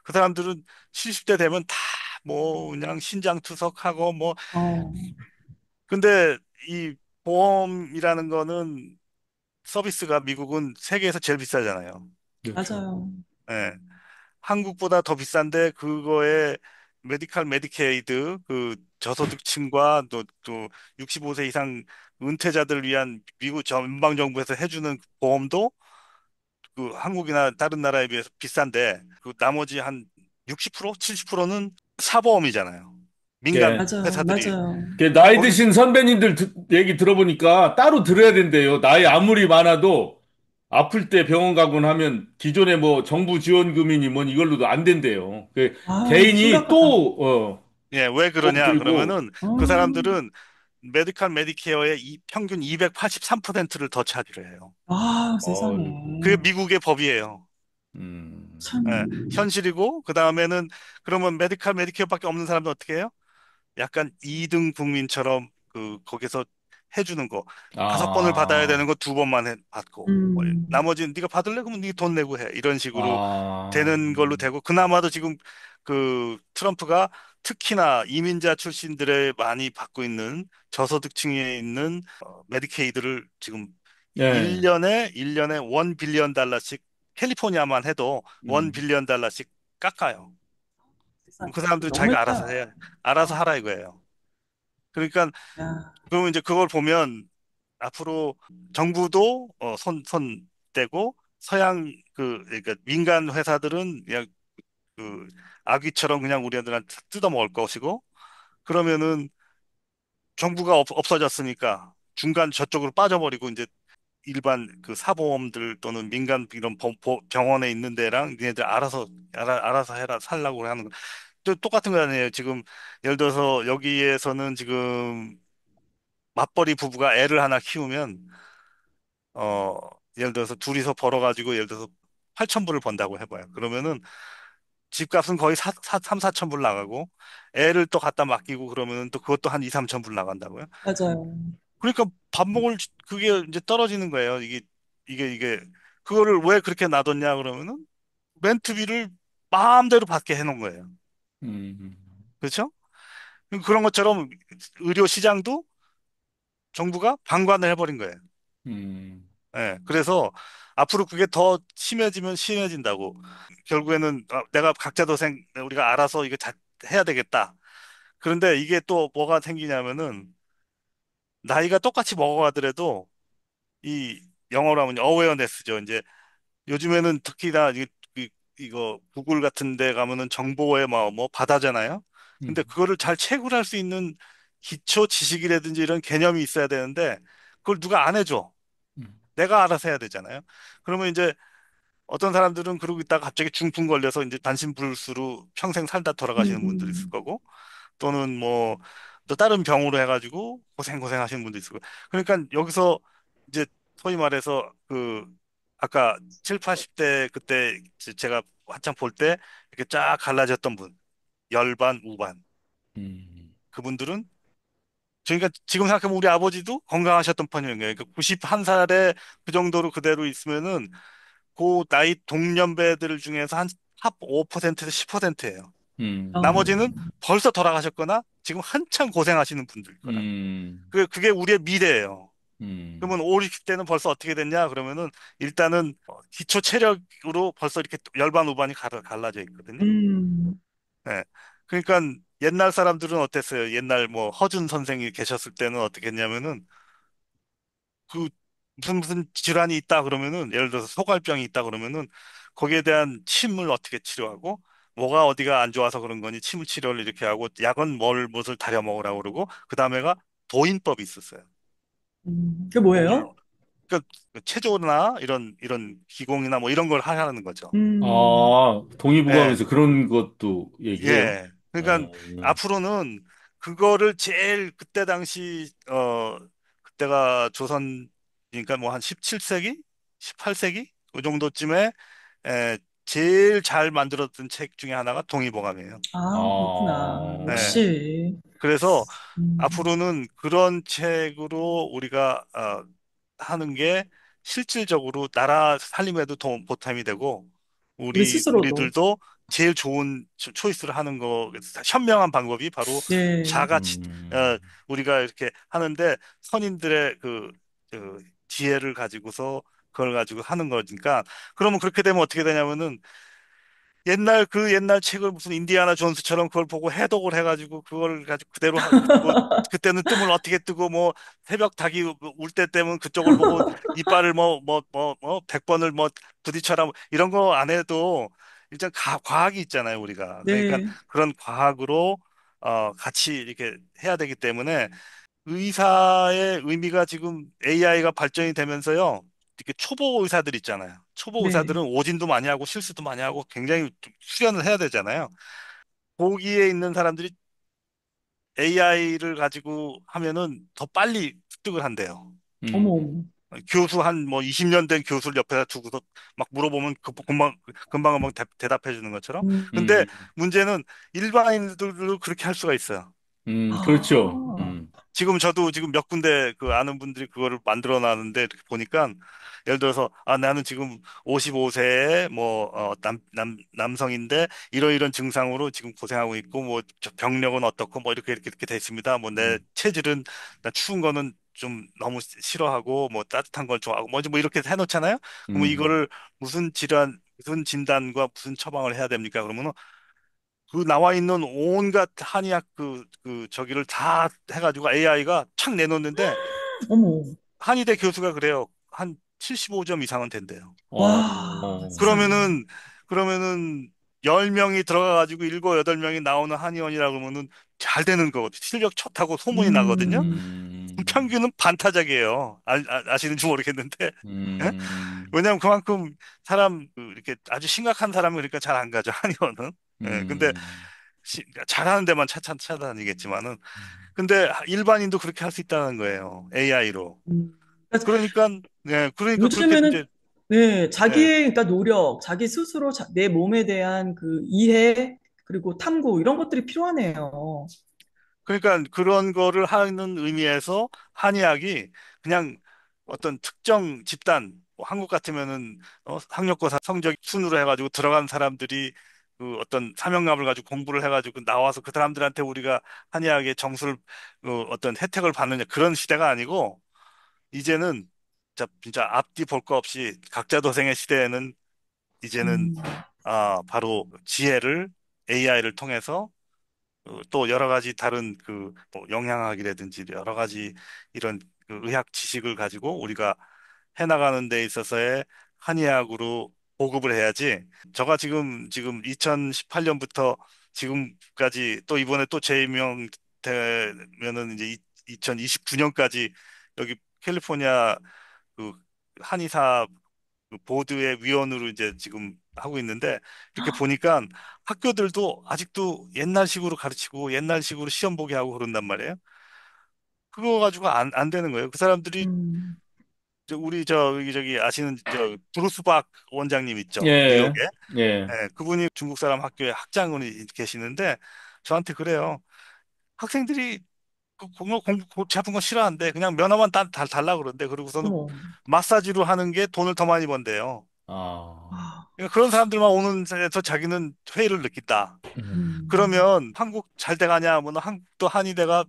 그 사람들은 70대 되면 다 뭐 그냥 신장투석하고 뭐 어, 근데 이 보험이라는 거는 서비스가 미국은 세계에서 제일 비싸잖아요. 그렇죠. 맞아요. 예. 한국보다 더 비싼데 그거에 메디칼 메디케이드 그 저소득층과 또 65세 이상 은퇴자들을 위한 미국 연방 정부에서 해주는 보험도 그 한국이나 다른 나라에 비해서 비싼데 그 나머지 한 60%, 70%는 사보험이잖아요. 민간 예. 맞아요. 회사들이 맞아요. 나이 거기 드신 선배님들 얘기 들어보니까 따로 들어야 된대요. 나이 아무리 많아도 아플 때 병원 가곤 하면 기존에 뭐 정부 지원금이니 뭐 이걸로도 안 된대요. 아, 개인이 심각하다. 또, 예, 왜 보험 그러냐 들고, 그러면은 그 음, 사람들은 메디칼 메디케어의 평균 283%를 더 차지를 해요. 아, 어이구, 그게 세상에. 미국의 법이에요. 예, 참, 현실이고 그 다음에는 그러면 메디칼 메디케어밖에 없는 사람은 어떻게 해요? 약간 2등 국민처럼 그 거기서 해주는 거 5번을 받아야 아, 되는 거 2번만 받고 뭐 음, 나머지는 네가 받을래 그러면 네 돈 내고 해 이런 식으로 아, 되는 걸로 되고 그나마도 지금 그 트럼프가 특히나 이민자 출신들의 많이 받고 있는 저소득층에 있는 메디케이드를 지금 예, 1년에 1 빌리언 달러씩 캘리포니아만 해도 1 음, 빌리언 달러씩 깎아요. 세상에. 그 사람들은 자기가 알아서 너무했다. 해, 알아서 하라 이거예요. 그러니까 야, 그러면 이제 그걸 보면 앞으로 정부도 손 떼고 서양 그러니까 민간 회사들은 그냥 그 아귀처럼 그냥 우리한테 뜯어먹을 것이고 그러면은 정부가 없어졌으니까 중간 저쪽으로 빠져버리고 이제 일반 그 사보험들 또는 민간 이런 병원에 있는 데랑 니네들 알아서 해라 살라고 하는 거. 또 똑같은 거 아니에요. 지금 예를 들어서 여기에서는 지금 맞벌이 부부가 애를 하나 키우면 어 예를 들어서 둘이서 벌어가지고 예를 들어서 8천 불을 번다고 해봐요. 그러면은 집값은 거의 3, 4천 불 나가고 애를 또 갖다 맡기고 그러면은 또 그것도 한 2, 3천 불 나간다고요. 맞아요. 그러니까 밥 먹을 그게 이제 떨어지는 거예요. 이게 그거를 왜 그렇게 놔뒀냐 그러면은 렌트비를 마음대로 받게 해놓은 거예요. 음, 그렇죠? 그런 것처럼 의료 시장도 정부가 방관을 해버린 거예요. 음, 예, 그래서 앞으로 그게 더 심해지면 심해진다고. 결국에는 내가 각자 도생 우리가 알아서 이거 해야 되겠다. 그런데 이게 또 뭐가 생기냐면은 나이가 똑같이 먹어가더라도 이 영어로 하면 어웨어네스죠. 이제 요즘에는 특히나 이거 구글 같은 데 가면은 정보에 뭐 받아잖아요. 근데 음, 그거를 잘 채굴할 수 있는 기초 지식이라든지 이런 개념이 있어야 되는데 그걸 누가 안 해줘. 음, 내가 알아서 해야 되잖아요. 그러면 이제 어떤 사람들은 그러고 있다가 갑자기 중풍 걸려서 이제 반신불수로 평생 살다 돌아가시는 분들이 있을 음, 거고 또는 뭐 또 다른 병으로 해가지고 고생 하시는 분도 있을 거고 그러니까 여기서 이제 소위 말해서 그 아까 7, 80대 그때 제가 한창 볼 때 이렇게 쫙 갈라졌던 분 열반, 우반 음, 그분들은 그러니까 지금 생각해보면 우리 아버지도 건강하셨던 편이에요. 그러니까 91살에 그 정도로 그대로 있으면은 그 나이 동년배들 중에서 한 탑 5%에서 10%예요. 어, 나머지는 벌써 돌아가셨거나 지금 한참 고생하시는 분들 거라. 음, 그게 우리의 미래예요. 음, 그러면 5, 60대는 벌써 어떻게 됐냐? 그러면은 일단은 기초 체력으로 벌써 이렇게 열반 우반이 갈라져 있거든요. 음, 예. 그러니까 옛날 사람들은 어땠어요? 옛날 뭐 허준 선생이 계셨을 때는 어떻게 했냐면은 그 무슨 질환이 있다 그러면은 예를 들어서 소갈병이 있다 그러면은 거기에 대한 침을 어떻게 치료하고 뭐가 어디가 안 좋아서 그런 거니 침을 치료를 이렇게 하고 약은 무엇을 다려 먹으라고 그러고 그 다음에가 도인법이 있었어요. 그게 몸을 뭐예요? 그러니까 체조나 이런 기공이나 뭐 이런 걸 하라는 거죠. 음, 아, 예. 동의보감에서 그런 것도 얘기해요? 예. 그러니까 어, 앞으로는 그거를 제일 그때 당시 그때가 조선 그러니까 뭐 한 17세기, 18세기 그 정도쯤에 제일 잘 만들었던 책 중에 하나가 동의보감이에요. 아, 그렇구나. 어, 예. 역시. 그래서 음, 앞으로는 그런 책으로 우리가 하는 게 실질적으로 나라 살림에도 보탬이 되고 우리 스스로도. 우리들도 제일 좋은 초이스를 하는 거 현명한 방법이 바로 네. 자가치 어, 음, 우리가 이렇게 하는데 선인들의 그 지혜를 가지고서 그걸 가지고 하는 거니까 그러면 그렇게 되면 어떻게 되냐면은 옛날 책을 무슨 인디아나 존스처럼 그걸 보고 해독을 해가지고 그걸 가지고 그대로 뭐 그때는 뜸을 어떻게 뜨고 뭐 새벽 닭이 울 때 되면 그쪽을 보고 이빨을 100번을 뭐 부딪혀라 뭐 이런 거 안 해도 일단 과학이 있잖아요 우리가 그러니까 네. 그런 과학으로 같이 이렇게 해야 되기 때문에 의사의 의미가 지금 AI가 발전이 되면서요. 이렇게 초보 의사들 있잖아요. 초보 네. 의사들은 오진도 많이 하고 실수도 많이 하고 굉장히 좀 수련을 해야 되잖아요. 거기에 있는 사람들이 AI를 가지고 하면은 더 빨리 습득을 한대요. 어머, 음, 어머. 교수 한 뭐 20년 된 교수를 옆에다 두고서 막 물어보면 금방 대답해 주는 것처럼. 근데 음, 문제는 일반인들도 그렇게 할 수가 있어요. 그렇죠. 아, 지금 저도 지금 몇 군데 그 아는 분들이 그거를 만들어 놨는데 이렇게 보니까 예를 들어서 나는 지금 55세에 남성인데 이러이런 증상으로 지금 고생하고 있고 뭐 병력은 어떻고 뭐 이렇게 돼 있습니다. 뭐 내 음, 체질은 나 추운 거는 좀 너무 싫어하고 뭐 따뜻한 걸 좋아하고 뭐 이렇게 해놓잖아요. 그러면 음, 이거를 무슨 질환 무슨 진단과 무슨 처방을 해야 됩니까? 그러면은 그 나와 있는 온갖 한의학 저기를 다 해가지고 AI가 착 내놓는데 어머. 한의대 교수가 그래요. 한 75점 이상은 된대요. 어, 와, 어, 세상에. 그러면은 10명이 들어가가지고 7, 8명이 나오는 한의원이라 그러면은 잘 되는 거거든요. 실력 좋다고 소문이 나거든요. 음, 음, 평균은 반타작이에요. 아시는지 모르겠는데. 예? 음, 왜냐하면 그만큼 사람 이렇게 아주 심각한 사람은 그러니까 잘 안 가죠. 한의원은. 예, 근데 음, 잘하는 데만 찾아다니겠지만은 근데 일반인도 그렇게 할 수 있다는 거예요. AI로. 음. 그러니까 그러니까 그러니까 그렇게 요즘에는 이제 네, 예, 자기의 그러니까 노력, 자기 스스로 내 몸에 대한 그 이해 그리고 탐구 이런 것들이 필요하네요. 그러니까 그런 거를 하는 의미에서 한의학이 그냥 어떤 특정 집단 뭐 한국 같으면은 학력고사 성적 순으로 해가지고 들어간 사람들이 그 어떤 사명감을 가지고 공부를 해가지고 나와서 그 사람들한테 우리가 한의학의 정수를 어떤 혜택을 받느냐 그런 시대가 아니고 이제는 진짜 앞뒤 볼 거 없이 각자 도생의 시대에는 이제는 음, 바로 지혜를 AI를 통해서 또 여러 가지 다른 뭐 영양학이라든지 여러 가지 이런 그 의학 지식을 가지고 우리가 해나가는 데 있어서의 한의학으로 보급을 해야지. 저가 지금 2018년부터 지금까지 또 이번에 또 재임명 되면은 이제 2029년까지 여기 캘리포니아 그 한의사 그 보드의 위원으로 이제 지금 하고 있는데 이렇게 보니까 학교들도 아직도 옛날식으로 가르치고 옛날식으로 시험 보게 하고 그런단 말이에요. 그거 가지고 안 되는 거예요. 그 사람들이 음, 우리 저기 아시는 저 브루스 박 원장님 있죠. 뉴욕에. 예, 예, 그분이 중국 사람 학교에 학장으로 계시는데 저한테 그래요. 학생들이 공부 잡은 거 싫어한대. 그냥 면허만 달라 그러는데 그러고서는 어머, 마사지로 하는 게 돈을 더 많이 번대요. 아, 아, 그러니까 그런 사람들만 오는 데서 자기는 회의를 느낀다. 음, 그러면 한국 잘 돼가냐 하면 한국도 한의대가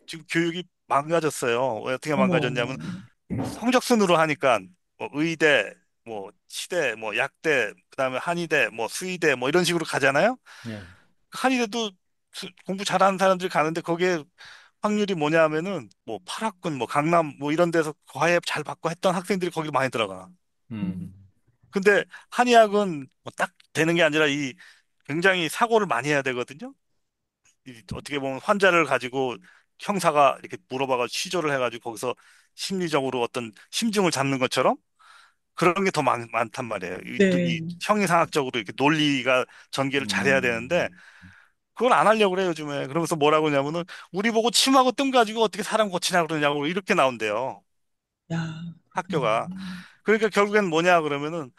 지금 교육이 망가졌어요. 왜 어떻게 어머, 망가졌냐면 성적순으로 하니까 뭐 의대, 뭐 치대, 뭐 약대, 그다음에 한의대, 뭐 수의대 뭐 이런 식으로 가잖아요. 예, 한의대도 공부 잘하는 사람들이 가는데 거기에 확률이 뭐냐 하면은 뭐 팔학군, 뭐 강남 뭐 이런 데서 과외 잘 받고 했던 학생들이 거기로 많이 들어가. 음, 근데 한의학은 뭐딱 되는 게 아니라 이 굉장히 사고를 많이 해야 되거든요. 어떻게 보면 환자를 가지고 형사가 이렇게 물어봐가 취조를 해가지고 거기서 심리적으로 어떤 심증을 잡는 것처럼 그런 게 더 많단 말이에요. 네, 이 형이상학적으로 이렇게 논리가 전개를 잘해야 되는데 음, 그걸 안 하려고 그래요, 요즘에. 그러면서 뭐라고 하냐면은 우리 보고 침하고 뜸 가지고 어떻게 사람 고치냐 그러냐고 이렇게 나온대요. 야, 그렇구나. 학교가. 그러니까 결국엔 뭐냐 그러면은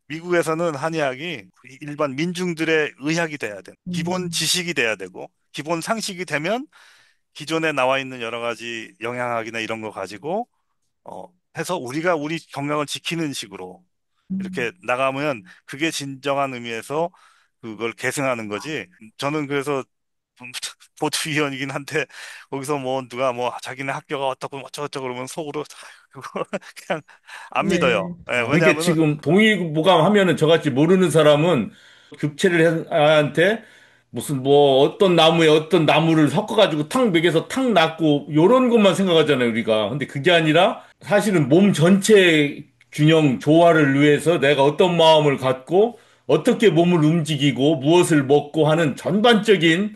미국에서는 한의학이 일반 민중들의 의학이 돼야 돼. 기본 음, 지식이 돼야 되고, 기본 상식이 되면 기존에 나와 있는 여러 가지 영양학이나 이런 거 가지고, 해서 우리가 우리 건강을 지키는 식으로 음, 이렇게 나가면 그게 진정한 의미에서 그걸 계승하는 거지. 저는 그래서 보조위원이긴 한데 거기서 뭐 누가 뭐 자기네 학교가 어떻고 어쩌고저쩌고 그러면 속으로 그거 그냥 안 네. 믿어요. 예, 그러니까 왜냐하면은 지금 동의보감하면은 저같이 모르는 사람은 급체를 한테 무슨 뭐 어떤 나무에 어떤 나무를 섞어가지고 탁 먹여서 탁 낫고 요런 것만 생각하잖아요, 우리가. 근데 그게 아니라 사실은 몸 전체 균형 조화를 위해서 내가 어떤 마음을 갖고 어떻게 몸을 움직이고 무엇을 먹고 하는 전반적인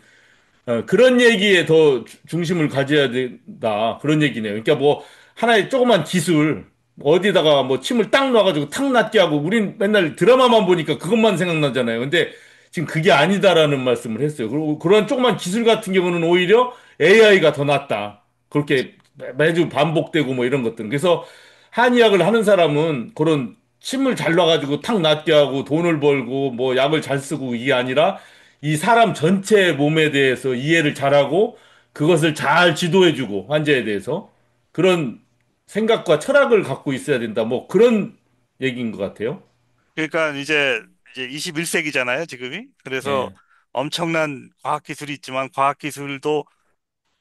그런 얘기에 더 중심을 가져야 된다. 그런 얘기네요. 그러니까 뭐 하나의 조그만 기술 어디다가 뭐 침을 딱 놔가지고 탁 낫게 하고 우린 맨날 드라마만 보니까 그것만 생각나잖아요. 근데 지금 그게 아니다라는 말씀을 했어요. 그리고 그런 조그만 기술 같은 경우는 오히려 AI가 더 낫다. 그렇게 매주 반복되고 뭐 이런 것들은. 그래서 한의학을 하는 사람은 그런 침을 잘 놔가지고 탁 낫게 하고 돈을 벌고 뭐 약을 잘 쓰고 이게 아니라 이 사람 전체 몸에 대해서 이해를 잘하고 그것을 잘 지도해주고 환자에 대해서 그런 생각과 철학을 갖고 있어야 된다. 뭐 그런 얘기인 것 같아요. 그러니까 이제 21세기잖아요, 지금이. 그래서 예. 엄청난 과학 기술이 있지만 과학 기술도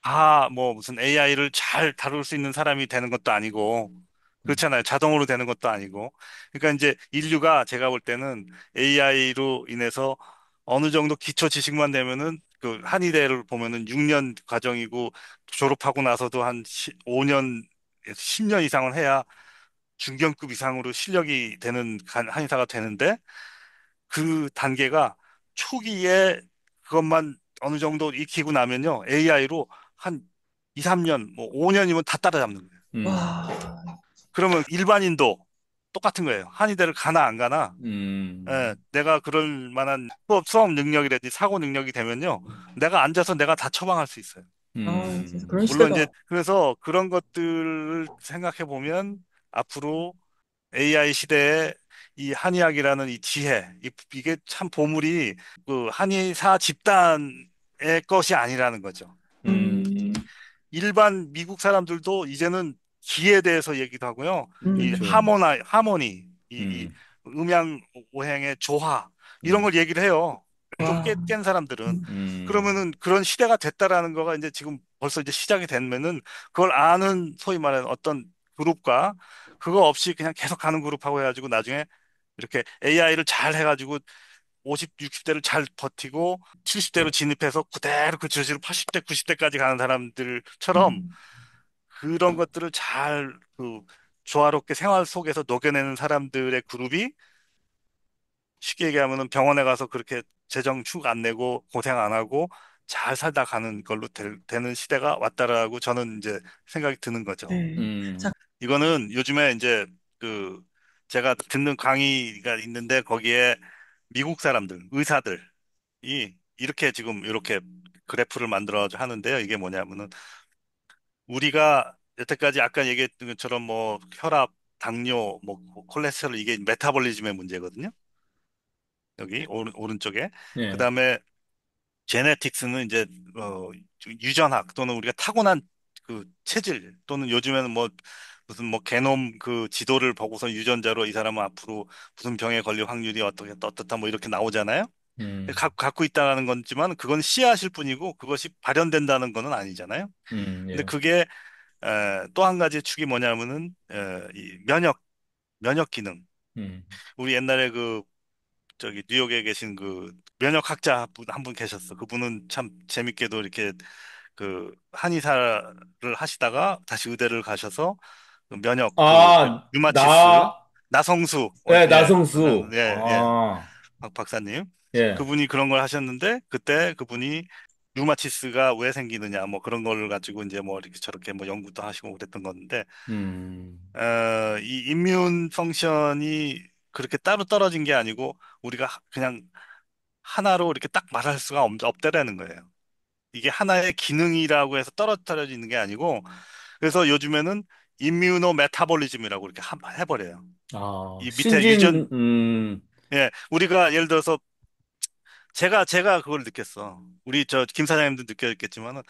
다 뭐 무슨 AI를 잘 다룰 수 있는 사람이 되는 것도 아니고 그렇잖아요. 자동으로 되는 것도 아니고. 그러니까 이제 인류가 제가 볼 때는 AI로 인해서 어느 정도 기초 지식만 되면은 그 한의대를 보면은 6년 과정이고 졸업하고 나서도 한 5년, 10년 이상은 해야 중견급 이상으로 실력이 되는 한의사가 되는데 그 단계가 초기에 그것만 어느 정도 익히고 나면요. AI로 한 2, 3년, 뭐 5년이면 다 따라잡는 거예요. 음. 와, 그러면 일반인도 똑같은 거예요. 한의대를 가나 안 가나. 음. 예, 내가 그럴 만한 수업 능력이라든지 사고 능력이 되면요. 내가 앉아서 내가 다 처방할 수 있어요. 진짜 음. 그런 물론 이제 시대가, 그래서 그런 것들을 생각해 보면 앞으로 AI 시대에 이 한의학이라는 이 지혜, 이게 참 보물이 그 한의사 집단의 것이 아니라는 거죠. 음, 일반 미국 사람들도 이제는 기에 대해서 얘기도 하고요. 이 그렇죠. 하모니, 이 음. 음양 오행의 조화, 이런 음. 걸 얘기를 해요. 좀 와, 깬 사람들은. 음. 그러면은 그런 시대가 됐다라는 거가 이제 지금 벌써 이제 시작이 되면은 그걸 아는 소위 말하는 어떤 그룹과 그거 없이 그냥 계속 가는 그룹하고 해가지고 나중에 이렇게 AI를 잘 해가지고 50, 60대를 잘 버티고 70대로 진입해서 그대로 그 저지로 80대, 90대까지 가는 사람들처럼 음, 그런 것들을 잘 조화롭게 생활 속에서 녹여내는 사람들의 그룹이 쉽게 얘기하면은 병원에 가서 그렇게 재정 충 안 내고 고생 안 하고 잘 살다 가는 걸로 되는 시대가 왔다라고 저는 이제 생각이 드는 거죠. 네. 자, 음. 이거는 요즘에 이제 그 제가 듣는 강의가 있는데 거기에 미국 사람들, 의사들이 이렇게 지금 이렇게 그래프를 만들어 하는데요. 이게 뭐냐면은 우리가 여태까지 아까 얘기했던 것처럼 뭐 혈압, 당뇨, 뭐 콜레스테롤 이게 메타볼리즘의 문제거든요. 여기 오른쪽에. 예. 그다음에 제네틱스는 이제 어 유전학 또는 우리가 타고난 그 체질 또는 요즘에는 뭐 무슨 뭐 게놈 그 지도를 보고서 유전자로 이 사람은 앞으로 무슨 병에 걸릴 확률이 어떻게 어떻다 뭐 이렇게 나오잖아요. 음. 갖고 있다는 거지만 그건 씨앗일 뿐이고 그것이 발현된다는 거는 아니잖아요. 근데 예. 그게 또 한 가지 축이 뭐냐면은 이 면역 기능. 음. 우리 옛날에 그 저기 뉴욕에 계신 그 면역학자 분 한 분 계셨어. 그분은 참 재밌게도 이렇게 그 한의사를 하시다가 다시 의대를 가셔서 그 면역 그 아, 류마티스 나성수 예, 예, 나성수. 예, 예. 아, 박사님. 예. 그분이 그런 걸 하셨는데 그때 그분이 류마티스가 왜 생기느냐 뭐 그런 걸 가지고 이제 뭐 이렇게 저렇게 뭐 연구도 하시고 그랬던 건데 음. 이 이뮨 펑션이 그렇게 따로 떨어진 게 아니고 우리가 그냥 하나로 이렇게 딱 말할 수가 없다라는 거예요. 이게 하나의 기능이라고 해서 떨어뜨려지는 게 아니고 그래서 요즘에는 임뮤노 메타볼리즘이라고 이렇게 해버려요. 아, 이 밑에 유전, 신진, 예, 우리가 예를 들어서 제가 그걸 느꼈어. 우리 저 김 사장님도 느꼈겠지만은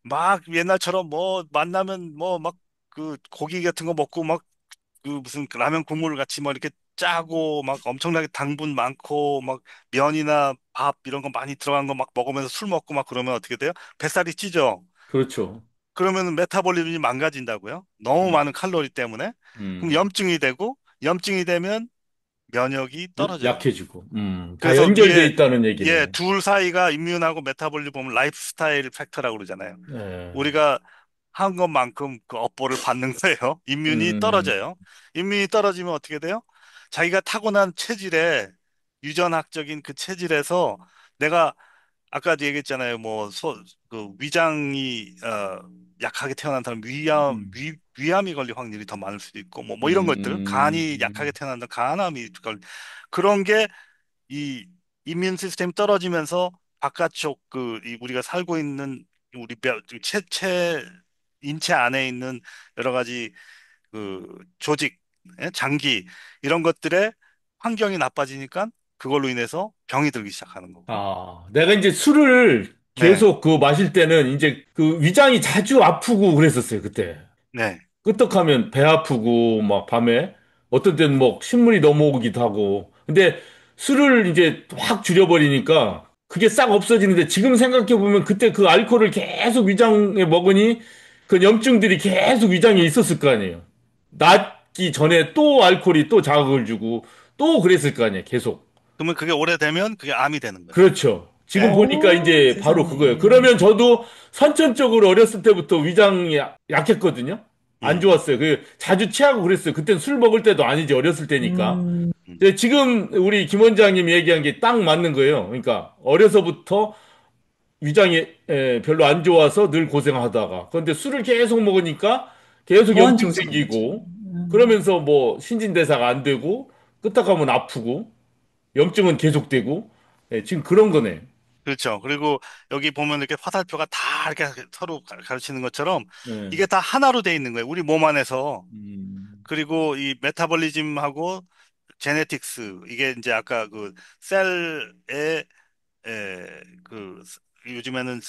막 옛날처럼 뭐 만나면 뭐 막 그 고기 같은 거 먹고 막 그 무슨 그 라면 국물 같이 뭐 이렇게 짜고 막 엄청나게 당분 많고 막 면이나 밥 이런 거 많이 들어간 거 막 먹으면서 술 먹고 막 그러면 어떻게 돼요? 뱃살이 찌죠. 그렇죠. 그러면 메타볼리즘이 망가진다고요? 너무 음, 많은 칼로리 때문에. 그럼 음. 염증이 되고 염증이 되면 면역이 떨어져요. 약해지고, 다 그래서 연결돼 위에 있다는 예, 얘기네. 둘 사이가 임뮨하고 메타볼리 보면 라이프 스타일 팩터라고 그러잖아요. 예. 우리가 한 것만큼 그 업보를 받는 거예요. 임뮨이 음, 떨어져요. 임뮨이 떨어지면 어떻게 돼요? 자기가 타고난 체질에 유전학적인 그 체질에서 내가 아까도 얘기했잖아요. 뭐 그 위장이 약하게 태어난 사람 음, 위암이 걸릴 확률이 더 많을 수도 있고 뭐 이런 것들 간이 약하게 음, 태어난다 간암이 걸 그런 게 이 이뮨 시스템이 떨어지면서 바깥쪽 우리가 살고 있는 우리 인체 안에 있는 여러 가지 그 조직, 장기 이런 것들의 환경이 나빠지니까 그걸로 인해서 병이 들기 시작하는 거고. 내가 이제 술을 네, 계속 그 마실 때는 이제 그 위장이 자주 아프고 그랬었어요, 그때. 네, 끄떡하면 배 아프고 막 밤에 어떤 때는 뭐 신물이 넘어오기도 하고. 근데 술을 이제 확 줄여버리니까 그게 싹 없어지는데 지금 생각해 보면 그때 그 알코올을 계속 위장에 먹으니 그 염증들이 계속 위장에 있었을 거 아니에요. 낫기 전에 또 알코올이 또 자극을 주고 또 그랬을 거 아니에요, 계속. 그러면 그게 오래되면 그게 암이 되는 거예요. 그렇죠. 지금 예, 보니까 이제 바로 그거예요. 세상에. 그러면 저도 선천적으로 어렸을 때부터 위장이 약했거든요. 안 음, 좋았어요. 그 자주 체하고 그랬어요. 그땐 술 먹을 때도 아니지 어렸을 때니까. 음, 음, 근데 지금 우리 김 원장님 얘기한 게 딱 맞는 거예요. 그러니까 어려서부터 위장이 별로 안 좋아서 늘 고생하다가 그런데 술을 계속 먹으니까 계속 더 안 염증 좋아지는 거죠. 생기고 그러면서 뭐 신진대사가 안 되고 끄떡하면 아프고 염증은 계속되고 지금 그런 거네. 그렇죠. 그리고 여기 보면 이렇게 화살표가 다 이렇게 서로 가르치는 것처럼 네. 이게 다 하나로 돼 있는 거예요. 우리 몸 안에서. 음, 그리고 이 메타볼리즘하고 제네틱스 이게 이제 아까 그 셀의 그 요즘에는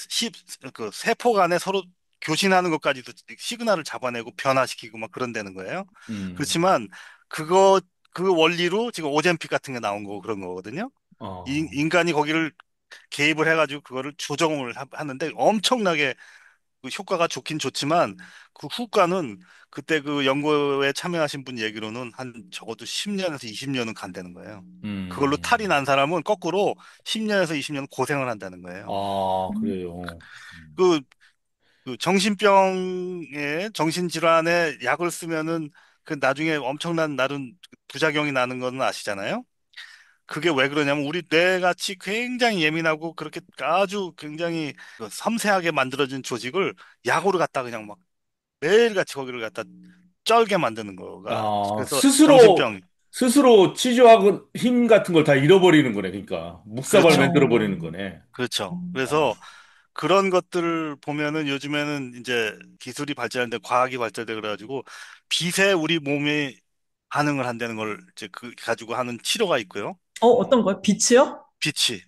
그 세포 간에 서로 교신하는 것까지도 시그널을 잡아내고 변화시키고 막 그런다는 거예요. 음, 그렇지만 그거 그 원리로 지금 오젬픽 같은 게 나온 거고 그런 거거든요. 어, 인간이 거기를 개입을 해가지고 그거를 조정을 하는데 엄청나게 그 효과가 좋긴 좋지만 그 후과는 그때 그 연구에 참여하신 분 얘기로는 한 적어도 10년에서 20년은 간다는 거예요. 그걸로 탈이 음, 난 사람은 거꾸로 10년에서 20년 고생을 한다는 거예요. 그래요. 그, 그 정신병에 정신질환에 약을 쓰면은 그 나중에 엄청난 나른 부작용이 나는 거는 아시잖아요. 그게 왜 그러냐면 우리 뇌같이 굉장히 예민하고 그렇게 아주 굉장히 그 섬세하게 만들어진 조직을 약으로 갖다 그냥 막 매일같이 거기를 갖다 쩔게 만드는 거가 그래서 스스로, 정신병 스스로 치주하고 힘 같은 걸 다 잃어버리는 거네. 그러니까. 묵사발 그렇죠. 만들어 버리는 거네. 그렇죠. 아, 그래서 그런 것들을 보면은 요즘에는 이제 기술이 발전하는데 과학이 발전돼 그래가지고 빛에 우리 몸이 반응을 한다는 걸 이제 그 가지고 하는 치료가 있고요. 어떤 거요? 빛이요? 빛이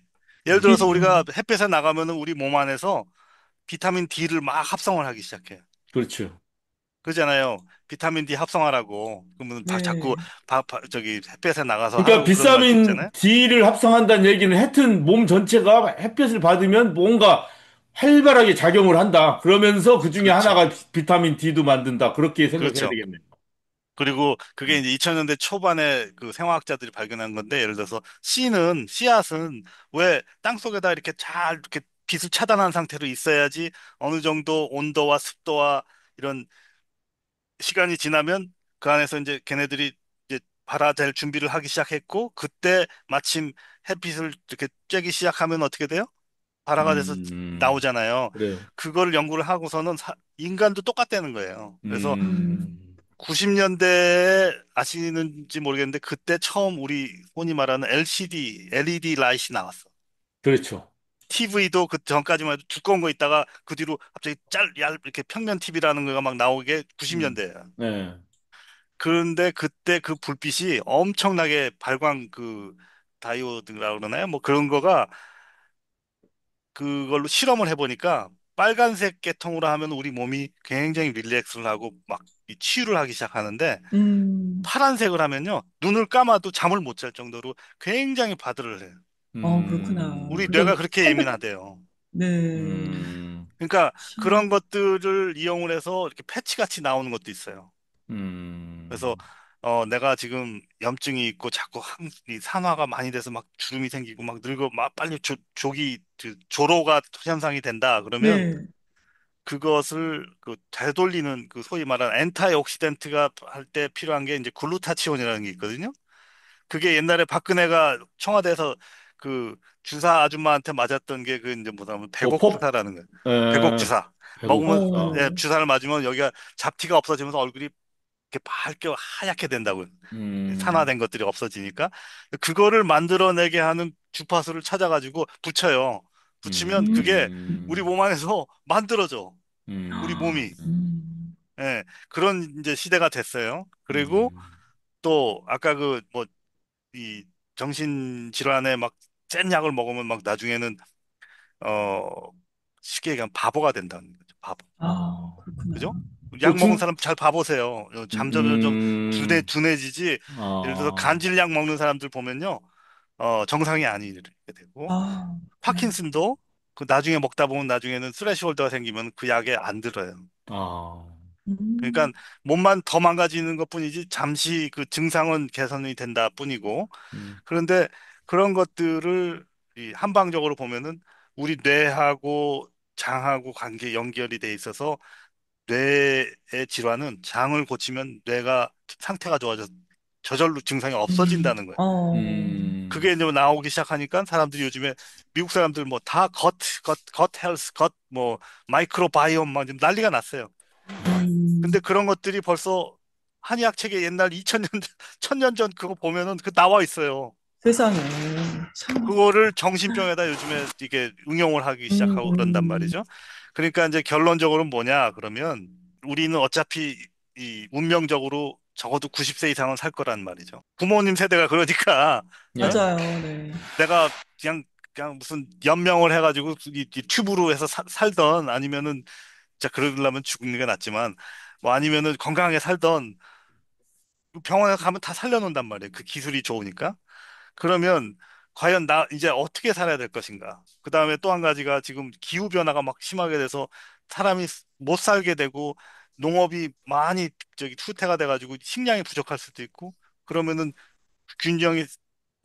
예를 들어서 음, 우리가 햇빛에 나가면은 우리 몸 안에서 비타민 D를 막 합성을 하기 시작해요. 그렇죠. 그러잖아요. 비타민 D 합성하라고. 그러면 자꾸 네. 저기 햇볕에 나가서 그러니까 하고 그런 거 비타민 있잖아요. D를 합성한다는 얘기는 하여튼 몸 전체가 햇볕을 받으면 뭔가 활발하게 작용을 한다. 그러면서 그 중에 그렇죠. 하나가 비타민 D도 만든다. 그렇게 생각해야 그렇죠. 되겠네. 그리고 그게 음, 이제 2000년대 초반에 그 생화학자들이 발견한 건데 예를 들어서 씨앗은 왜 땅속에다 이렇게 잘 이렇게 빛을 차단한 상태로 있어야지 어느 정도 온도와 습도와 이런 시간이 지나면 그 안에서 이제 걔네들이 이제 발아될 준비를 하기 시작했고 그때 마침 햇빛을 이렇게 쬐기 시작하면 어떻게 돼요? 발화가 돼서 나오잖아요. 그래요. 그걸 연구를 하고서는 인간도 똑같다는 거예요. 그래서 음. 90년대에 아시는지 모르겠는데 그때 처음 우리 흔히 말하는 LED 라이트이 나왔어. 그렇죠. TV도 그 전까지만 해도 두꺼운 거 있다가 그 뒤로 갑자기 이렇게 평면 TV라는 거가 막 나오게 음. 90년대예요. 네. 그런데 그때 그 불빛이 엄청나게 발광 그 다이오드라 그러나요? 뭐 그런 거가 그걸로 실험을 해보니까 빨간색 계통으로 하면 우리 몸이 굉장히 릴렉스를 하고 막 이 치유를 하기 시작하는데 음, 파란색을 하면요. 눈을 감아도 잠을 못 잘 정도로 굉장히 바드를 해요. 그렇구나. 우리 뇌가 그게 그렇게 예민하대요. 네. 음, 그러니까 그런 참, 것들을 이용을 해서 이렇게 패치같이 나오는 것도 있어요. 그래서 음, 내가 지금 염증이 있고 자꾸 이 산화가 많이 돼서 막 주름이 생기고 막 늙어 막 빨리 조기 조로가 현상이 된다 그러면 네. 그것을 그 되돌리는 그 소위 말하는 엔타이옥시덴트가 할 때 필요한 게 이제 글루타치온이라는 게 있거든요. 그게 옛날에 박근혜가 청와대에서 그 주사 아줌마한테 맞았던 게 그 이제 뭐냐면 뭐, 배곡 주사라는 거예요. 배곡 에, 주사. 먹으면 배고프다. 예, 어, 주사를 맞으면 여기가 잡티가 없어지면서 얼굴이 이렇게 밝게 하얗게 된다고요. 음, 산화된 것들이 없어지니까 그거를 만들어내게 하는 주파수를 찾아가지고 붙여요. 붙이면 그게 우리 음, 몸 안에서 만들어져. 우리 음, 몸이. 음, 예, 그런 이제 시대가 됐어요. 그리고 음, 또 아까 그 뭐 이 정신질환에 막 센 약을 먹으면 막 나중에는 어 쉽게 얘기하면 바보가 된다는 거죠. 바보. 그렇구나. 그죠? 약 그 먹은 사람 잘 봐보세요. 잠자면 좀 음, 둔해지지. 예를 들어서 아, 간질약 먹는 사람들 보면요. 정상이 아니게 되고. 그렇구나. 파킨슨도 그 나중에 먹다 보면 나중에는 스레시홀더가 생기면 그 약에 안 들어요. 아, 그러니까 음, 몸만 더 망가지는 것뿐이지 잠시 그 증상은 개선이 된다 뿐이고. 음, 그런데 그런 것들을 이 한방적으로 보면은 우리 뇌하고 장하고 관계 연결이 돼 있어서 뇌의 질환은 장을 고치면 뇌가 상태가 좋아져 저절로 증상이 없어진다는 거예요. 어, 음, 그게 이제 나오기 시작하니까 사람들이 요즘에 미국 사람들 뭐 다 겉 헬스, 뭐 마이크로바이옴 막 지금 난리가 났어요. 근데 음, 그런 것들이 벌써 한의학 책에 옛날 2000년, 1000년 전 그거 보면은 그 나와 있어요. 세상에. 참, 그거를 정신병에다 요즘에 이게 응용을 하기 시작하고 그런단 음, 말이죠. 그러니까 이제 결론적으로는 뭐냐 그러면 우리는 어차피 이 운명적으로 적어도 90세 이상은 살 거란 말이죠. 부모님 세대가 그러니까 어? 예? 맞아요. 네. 내가 그냥 무슨 연명을 해가지고 이 튜브로 해서 살던 아니면은 진짜 그러려면 죽는 게 낫지만 뭐 아니면은 건강하게 살던 병원에 가면 다 살려놓는단 말이에요. 그 기술이 좋으니까. 그러면 과연 나 이제 어떻게 살아야 될 것인가? 그 다음에 또 한 가지가 지금 기후 변화가 막 심하게 돼서 사람이 못 살게 되고 농업이 많이 저기 후퇴가 돼가지고 식량이 부족할 수도 있고 그러면은 균형이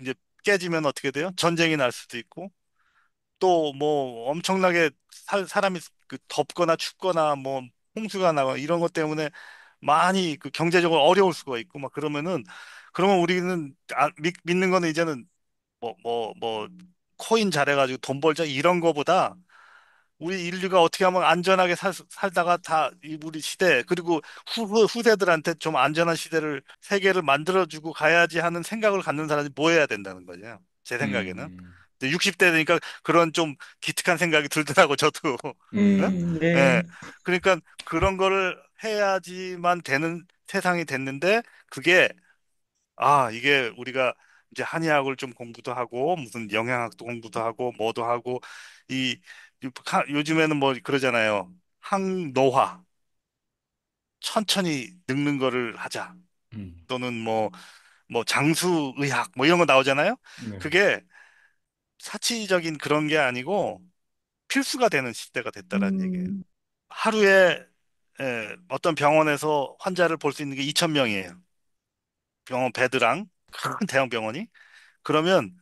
이제 깨지면 어떻게 돼요? 전쟁이 날 수도 있고 또 뭐 엄청나게 사람이 그 덥거나 춥거나 뭐 홍수가 나거나 이런 것 때문에 많이 그 경제적으로 어려울 수가 있고 막 그러면은 그러면 우리는 믿는 거는 이제는 뭐 코인 잘해가지고 돈 벌자 이런 거보다 우리 인류가 어떻게 하면 안전하게 살다가 다 우리 시대 그리고 후세들한테 좀 안전한 시대를 세계를 만들어주고 가야지 하는 생각을 갖는 사람이 뭐 해야 된다는 거죠. 제 생각에는. 음, 60대 되니까 그런 좀 기특한 생각이 들더라고 저도. 예? 예. 네. 그러니까 그런 거를 해야지만 되는 세상이 됐는데 그게 이게 우리가 이제 한의학을 좀 공부도 하고 무슨 영양학도 공부도 하고 뭐도 하고 이 요즘에는 뭐 그러잖아요. 항노화, 천천히 늙는 거를 하자. 음, 또는 뭐 장수의학 뭐 이런 거 나오잖아요. 네, 그게 사치적인 그런 게 아니고 필수가 되는 시대가 됐다라는 얘기예요. 음, 하루에 어떤 병원에서 환자를 볼 수 있는 게 2,000명이에요. 병원 베드랑 큰 대형 병원이. 그러면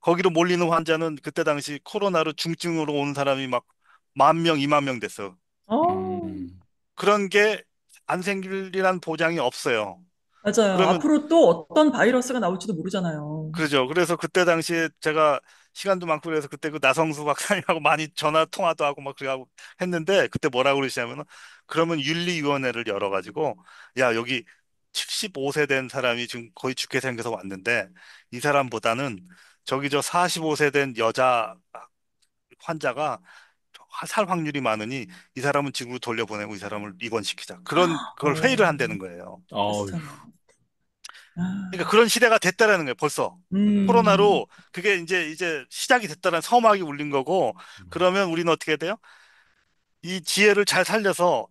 거기로 몰리는 환자는 그때 당시 코로나로 중증으로 온 사람이 막 10,000명, 20,000명 됐어. 어, 음, 그런 게 안 생길이란 보장이 없어요. 맞아요. 그러면 앞으로 또 어떤 바이러스가 나올지도 모르잖아요. 그죠. 그래서 그때 당시에 제가 시간도 많고 그래서 그때 그 나성수 박사님하고 많이 전화 통화도 하고 막 그래가고 했는데 그때 뭐라고 그러시냐면은 그러면 윤리위원회를 열어가지고 야 여기 75세 된 사람이 지금 거의 죽게 생겨서 왔는데 이 사람보다는 저기 저 45세 된 여자 환자가 살 확률이 많으니 이 사람은 지구로 돌려보내고 이 사람을 입원시키자. 그런 걸 회의를 한다는 거예요. 어휴. 그렇잖아요. 그러니까 아, 그런 시대가 됐다라는 거예요, 벌써. 음, 코로나로 그게 이제 시작이 됐다는 서막이 울린 거고, 그러면 우리는 어떻게 해야 돼요? 이 지혜를 잘 살려서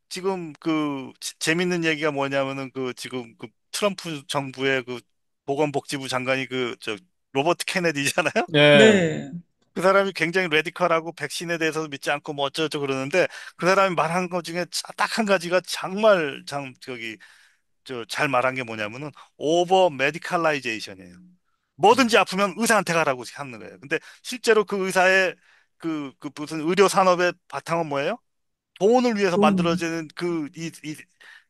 지금 그 재밌는 얘기가 뭐냐면은 그 지금 그 트럼프 정부의 그 보건복지부 장관이 그 저 로버트 케네디잖아요. 네. 네, 그 사람이 굉장히 레디컬하고 백신에 대해서 믿지 않고 뭐 어쩌고저쩌고 그러는데 그 사람이 말한 것 중에 딱 한 가지가 정말 참 저기 저 잘 말한 게 뭐냐면은 오버 메디칼라이제이션이에요. 뭐든지 아프면 의사한테 가라고 하는 거예요. 근데 실제로 그 의사의 그 무슨 의료 산업의 바탕은 뭐예요? 돈을 위해서 돈, 만들어지는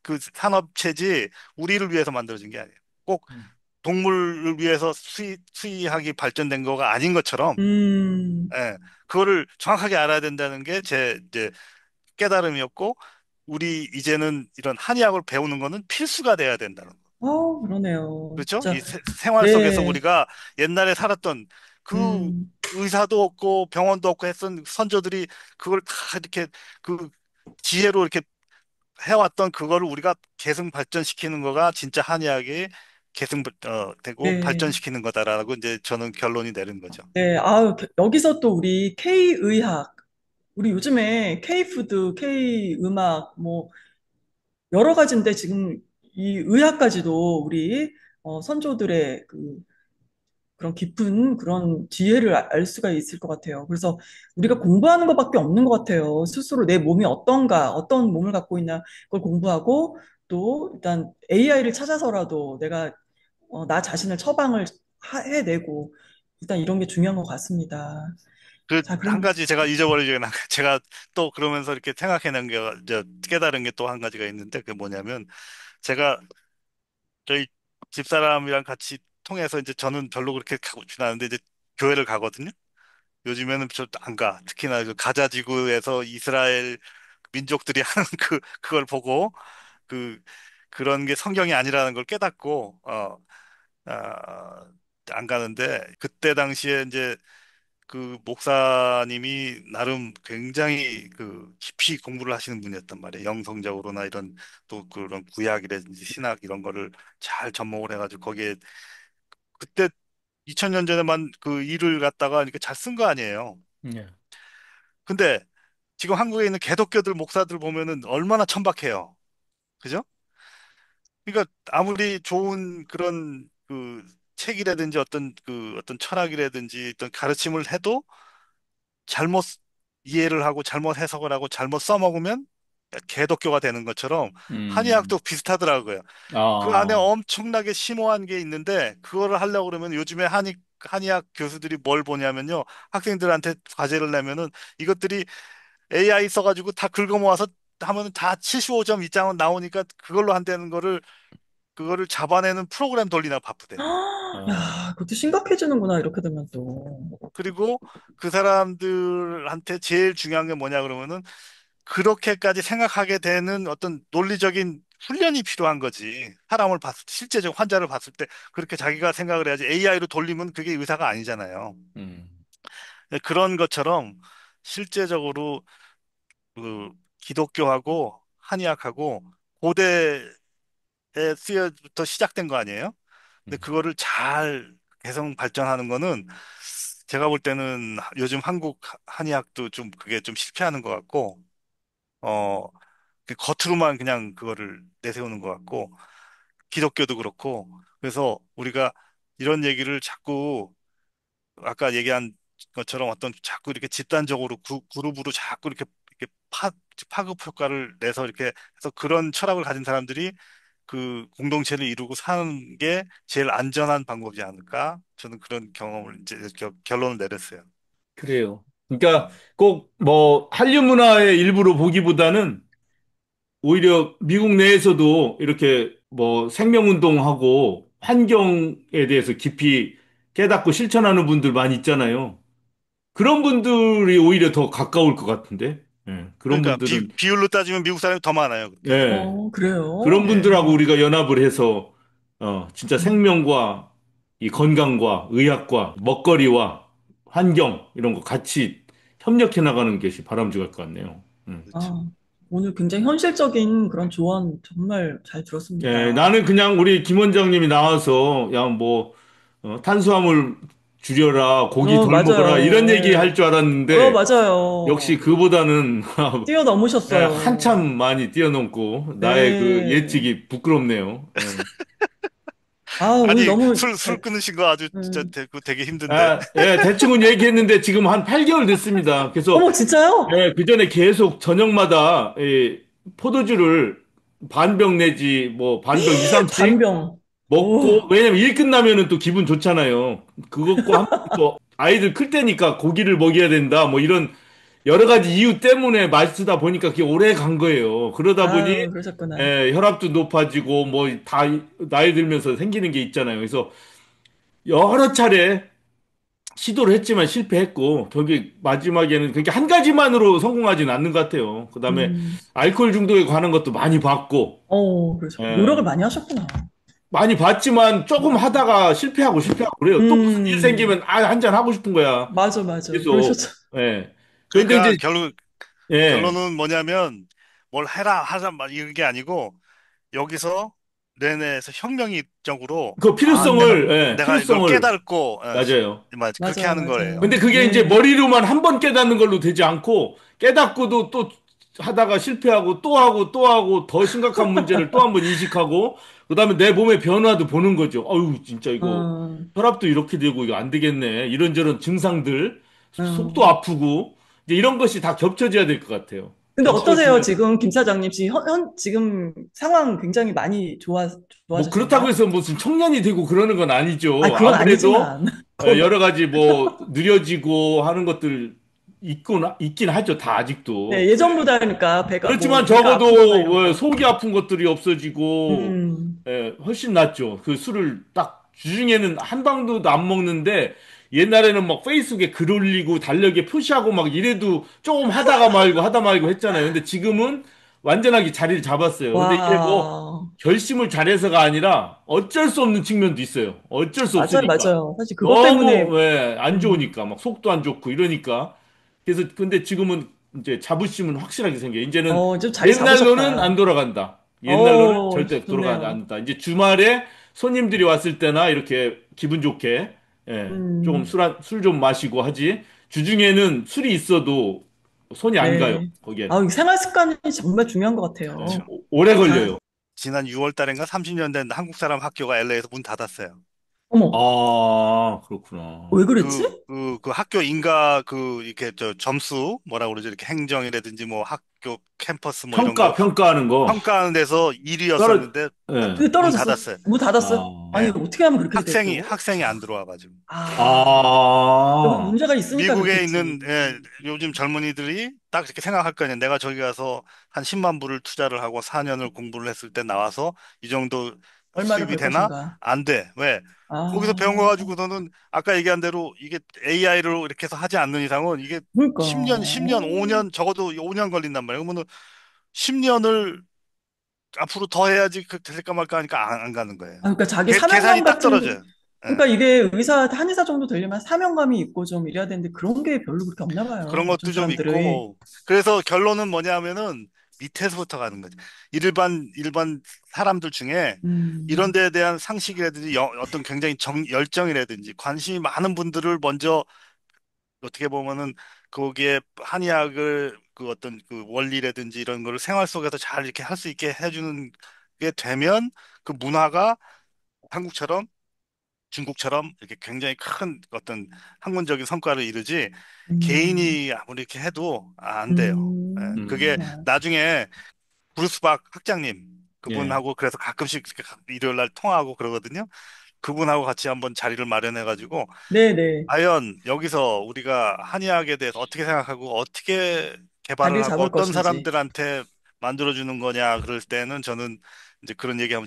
그 산업체지 우리를 위해서 만들어진 게 아니에요. 꼭 동물을 위해서 수의학이 발전된 거가 아닌 것처럼, 음, 예, 그거를 정확하게 알아야 된다는 게 제 이제 깨달음이었고, 우리 이제는 이런 한의학을 배우는 거는 필수가 돼야 된다는 거. 그러네요. 그렇죠? 진짜, 이 생활 속에서 네, 우리가 옛날에 살았던 그 음, 의사도 없고 병원도 없고 했던 선조들이 그걸 다 이렇게 그 지혜로 이렇게 해왔던 그거를 우리가 계승 발전시키는 거가 진짜 한의학이 되고 네, 발전시키는 거다라고 이제 저는 결론이 내린 거죠. 네. 여기서 또 우리 K의학, 우리 요즘에 K푸드, K음악, 뭐, 여러 가지인데 지금 이 의학까지도 우리 선조들의 그런 깊은 그런 지혜를 알 수가 있을 것 같아요. 그래서 우리가 공부하는 것밖에 없는 것 같아요. 스스로 내 몸이 어떤가, 어떤 몸을 갖고 있나, 그걸 공부하고 또 일단 AI를 찾아서라도 내가 나 자신을 처방을 해내고 일단 이런 게 중요한 것 같습니다. 그 자, 한 그럼 가지 제가 잊어버리지 않은 제가 또 그러면서 이렇게 생각해낸 게 깨달은 게 또 한 가지가 있는데 그게 뭐냐면 제가 저희 집사람이랑 같이 통해서 이제 저는 별로 그렇게 가고 싶진 않은데 이제 교회를 가거든요. 요즘에는 저 안 가. 특히나 그 가자 지구에서 이스라엘 민족들이 하는 그걸 보고 그 그런 게 성경이 아니라는 걸 깨닫고 아, 안 가는데 그때 당시에 이제 그 목사님이 나름 굉장히 그 깊이 공부를 하시는 분이었단 말이에요. 영성적으로나 이런 또 그런 구약이라든지 신학 이런 거를 잘 접목을 해가지고 거기에 그때 2000년 전에만 그 일을 갖다가 이렇게 잘 쓴 거 아니에요. 네. 근데 지금 한국에 있는 개독교들 목사들 보면은 얼마나 천박해요. 그죠? 그러니까 아무리 좋은 그런 그 책이라든지 어떤 철학이라든지 어떤 가르침을 해도 잘못 이해를 하고 잘못 해석을 하고 잘못 써먹으면 개독교가 되는 것처럼 음. 한의학도 비슷하더라고요. 그 안에 아. 엄청나게 심오한 게 있는데 그거를 하려고 그러면 요즘에 한의학 교수들이 뭘 보냐면요. 학생들한테 과제를 내면은 이것들이 AI 써가지고 다 긁어 모아서 하면은 다 75점 이상은 나오니까 그걸로 한다는 거를 그거를 잡아내는 프로그램 돌리나 바쁘대. 어. 야, 그것도 심각해지는구나 이렇게 되면 또. 그리고 그 사람들한테 제일 중요한 게 뭐냐 그러면은 그렇게까지 생각하게 되는 어떤 논리적인 훈련이 필요한 거지. 사람을 실제적 환자를 봤을 때 그렇게 자기가 생각을 해야지 AI로 돌리면 그게 의사가 아니잖아요. 음. 그런 것처럼 실제적으로 그 기독교하고 한의학하고 고대의 수요부터 시작된 거 아니에요? 근데 음. 그거를 잘 개성 발전하는 거는 제가 볼 때는 요즘 한국 한의학도 좀 그게 좀 실패하는 것 같고, 어, 그 겉으로만 그냥 그거를 내세우는 것 같고, 기독교도 그렇고, 그래서 우리가 이런 얘기를 자꾸 아까 얘기한 것처럼 어떤 자꾸 이렇게 집단적으로 그룹으로 자꾸 이렇게 파급 효과를 내서 이렇게 해서 그런 철학을 가진 사람들이 그 공동체를 이루고 사는 게 제일 안전한 방법이지 않을까? 저는 그런 경험을 이제 결론을 내렸어요. 그래요. 그러니까 꼭 뭐 한류 문화의 일부로 보기보다는 오히려 미국 내에서도 이렇게 뭐 생명운동하고 환경에 대해서 깊이 깨닫고 실천하는 분들 많이 있잖아요. 그런 분들이 오히려 더 가까울 것 같은데. 예, 그런 그러니까 분들은, 비율로 따지면 미국 사람이 더 많아요. 그렇게. 예, 그래요? 그런 예. 분들하고 우리가 연합을 해서, 진짜 음, 생명과 이 건강과 의학과 먹거리와 환경, 이런 거 같이 협력해 나가는 것이 바람직할 것 같네요. 음. 그렇죠. 아, 오늘 굉장히 현실적인 그런 조언 정말 잘 예, 들었습니다. 나는 그냥 우리 김 원장님이 나와서 야, 뭐 탄수화물 줄여라, 고기 덜 먹어라 이런 맞아요. 얘기 할 예. 줄 알았는데 역시 맞아요. 그보다는 예, 뛰어넘으셨어요. 한참 많이 뛰어넘고 나의 그 네. 예측이 부끄럽네요. 예. 아, 오늘 아니, 너무 술 끊으신 거 아주 진짜 음. 되게 힘든데. 아, 예, 대충은 얘기했는데 지금 한 8개월 됐습니다. 그래서 어머, 진짜요? 예, 그 전에 계속 저녁마다 포도주를 반병 내지 뭐 반병 이상씩 반병. 먹고, 오, 왜냐면 일 끝나면은 또 기분 좋잖아요. 그것과 함께 또 아이들 클 때니까 고기를 먹여야 된다, 뭐 이런 여러 가지 이유 때문에 마시다 보니까 그게 오래 간 거예요. 그러다 보니, 아유, 그러셨구나. 혈압도 높아지고, 뭐 다 나이 들면서 생기는 게 있잖아요. 그래서 여러 차례 시도를 했지만 실패했고, 결국 마지막에는 그렇게 한 가지만으로 성공하지는 않는 것 같아요. 그 다음에 음, 알코올 중독에 관한 것도 많이 봤고, 그러셨구나. 노력을 예, 많이 하셨구나. 많이 봤지만 조금 하다가 실패하고 그래요. 또 무슨 일 음, 생기면 한 잔 하고 싶은 거야. 맞아. 계속. 그러셨죠. 예. 그런데 그러니까 이제 예. 결론은 뭐냐면 뭘 해라 하자 막 이런 게 아니고 여기서 뇌내에서 혁명적으로 그 아 내가 필요성을 내가 이걸 필요성을 깨닫고 맞아요. 맞 그렇게 맞아요, 하는 거예요. 근데 맞아요. 그게 이제 네. 머리로만 한 번 깨닫는 걸로 되지 않고 깨닫고도 또 하다가 실패하고 또 하고 또 하고 더 심각한 문제를 또 한 번 인식하고 그다음에 내 몸의 변화도 보는 거죠. 아유, 진짜 이거 음, 혈압도 이렇게 되고 이거 안 되겠네. 이런저런 증상들, 속도 음. 아프고 이제 이런 것이 다 겹쳐져야 될 것 같아요. 근데 어떠세요? 겹쳐지면 지금 김 사장님 지금 지금 상황 굉장히 많이 뭐 그렇다고 좋아지셨나요? 해서 무슨 청년이 되고 그러는 건 아, 아니죠. 그건 아무래도 아니지만 곧 여러 가지 뭐 느려지고 하는 것들 있긴 하죠. 다 아직도. 네, 예전보다니까 그렇지만 배가 아프거나 적어도 이런 거. 속이 아픈 것들이 없어지고 음, 훨씬 낫죠. 그 술을 딱 주중에는 한 방도 안 먹는데 옛날에는 막 페이스북에 글 올리고 달력에 표시하고 막 이래도 조금 하다 말고 했잖아요. 근데 지금은 완전하게 자리를 잡았어요. 근데 이게 뭐 와, 결심을 잘해서가 아니라 어쩔 수 없는 측면도 있어요. 어쩔 수 없으니까. 맞아요. 사실 그것 너무 때문에 왜 안 음, 좋으니까 막 속도 안 좋고 이러니까. 그래서 근데 지금은 이제 자부심은 확실하게 생겨요. 이제는 좀 자리 옛날로는 안 잡으셨다. 돌아간다. 옛날로는 절대 돌아가지 좋네요. 않는다. 이제 주말에 손님들이 왔을 때나 이렇게 기분 좋게 조금 음, 술 좀 마시고 하지. 주중에는 술이 있어도 손이 안 가요. 네. 거기에는. 이 생활 습관이 정말 중요한 것 그렇죠. 같아요. 오래 자, 걸려요. 지난 6월 달인가 30년 된 한국 사람 학교가 LA에서 문 닫았어요. 어머, 아, 그렇구나. 왜 그랬지? 그 학교 인가 이렇게 점수 뭐라 그러죠? 이렇게 행정이라든지 뭐 학교 캠퍼스 뭐 이런 거 평가하는 거. 평가하는 데서 떨어, 1위였었는데 예. 그게 문 떨어졌어. 닫았어요. 뭐 닫았어? 아니, 아, 예. 어떻게 하면 그렇게 됐죠? 학생이 안 들어와가지고. 여기 아, 문제가 있으니까 미국에 있는 그렇겠지. 요즘 젊은이들이 딱 이렇게 생각할 거 아니야. 내가 저기 가서 한 10만 불을 투자를 하고 4년을 공부를 했을 때 나와서 이 정도 얼마를 수입이 벌 되나? 것인가. 안 돼. 왜? 거기서 배운 거 아, 가지고서는 아까 얘기한 대로 이게 AI로 이렇게 해서 하지 않는 이상은 이게 그러니까. 10년, 5년, 적어도 5년 걸린단 말이에요. 그러면은 10년을 앞으로 더 해야지 될까 말까 하니까 안 가는 거예요. 그러니까 자기 계산이 사명감 딱 같은 게, 떨어져요. 예. 그러니까 이게 한의사 정도 되려면 사명감이 있고 좀 이래야 되는데 그런 게 별로 그렇게 없나 그런 봐요. 요즘 것도 좀 사람들이. 있고. 그래서 결론은 뭐냐면은 밑에서부터 가는 거지. 일반 사람들 중에 이런 음, 데에 대한 상식이라든지 어떤 굉장히 열정이라든지 관심이 많은 분들을 먼저 어떻게 보면은 거기에 한의학을 그 어떤 그 원리라든지 이런 거를 생활 속에서 잘 이렇게 할 수 있게 해주는 게 되면 그 문화가 한국처럼 중국처럼 이렇게 굉장히 큰 어떤 학문적인 성과를 이루지 음, 개인이 아무리 이렇게 해도 안 돼요. 예, 그게 음, 그렇구나. 나중에 브루스 박 학장님 예, 그분하고 그래서 가끔씩 이렇게 일요일 날 통화하고 그러거든요. 그분하고 같이 한번 자리를 마련해가지고 네네. 과연 여기서 우리가 한의학에 대해서 어떻게 생각하고 어떻게 개발을 자리를 하고 잡을 어떤 것인지. 사람들한테 만들어주는 거냐 그럴 때는 저는 이제 그런 얘기하면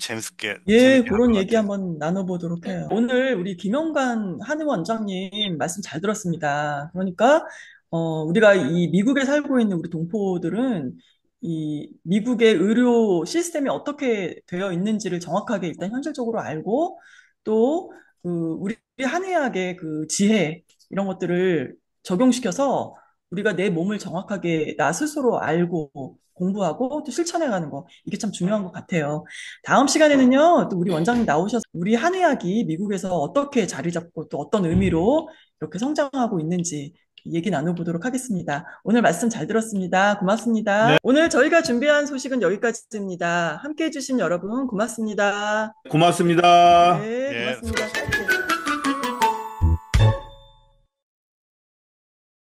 예, 재밌게 할 그런 것 얘기 같아요. 한번 나눠보도록 해요. 오늘 우리 김영관 한의 원장님 말씀 잘 들었습니다. 그러니까, 우리가 이 미국에 살고 있는 우리 동포들은 이 미국의 의료 시스템이 어떻게 되어 있는지를 정확하게 일단 현실적으로 알고 또 그 우리 한의학의 그 지혜 이런 것들을 적용시켜서 우리가 내 몸을 정확하게 나 스스로 알고 공부하고 또 실천해가는 거, 이게 참 중요한 것 같아요. 다음 시간에는요, 또 우리 원장님 나오셔서 우리 한의학이 미국에서 어떻게 자리 잡고 또 어떤 의미로 이렇게 성장하고 있는지 얘기 나눠보도록 하겠습니다. 오늘 말씀 잘 들었습니다. 고맙습니다. 네, 오늘 저희가 준비한 소식은 여기까지입니다. 함께 해주신 여러분 고맙습니다. 고맙습니다. 네, 예, 고맙습니다. 수고하셨습니다.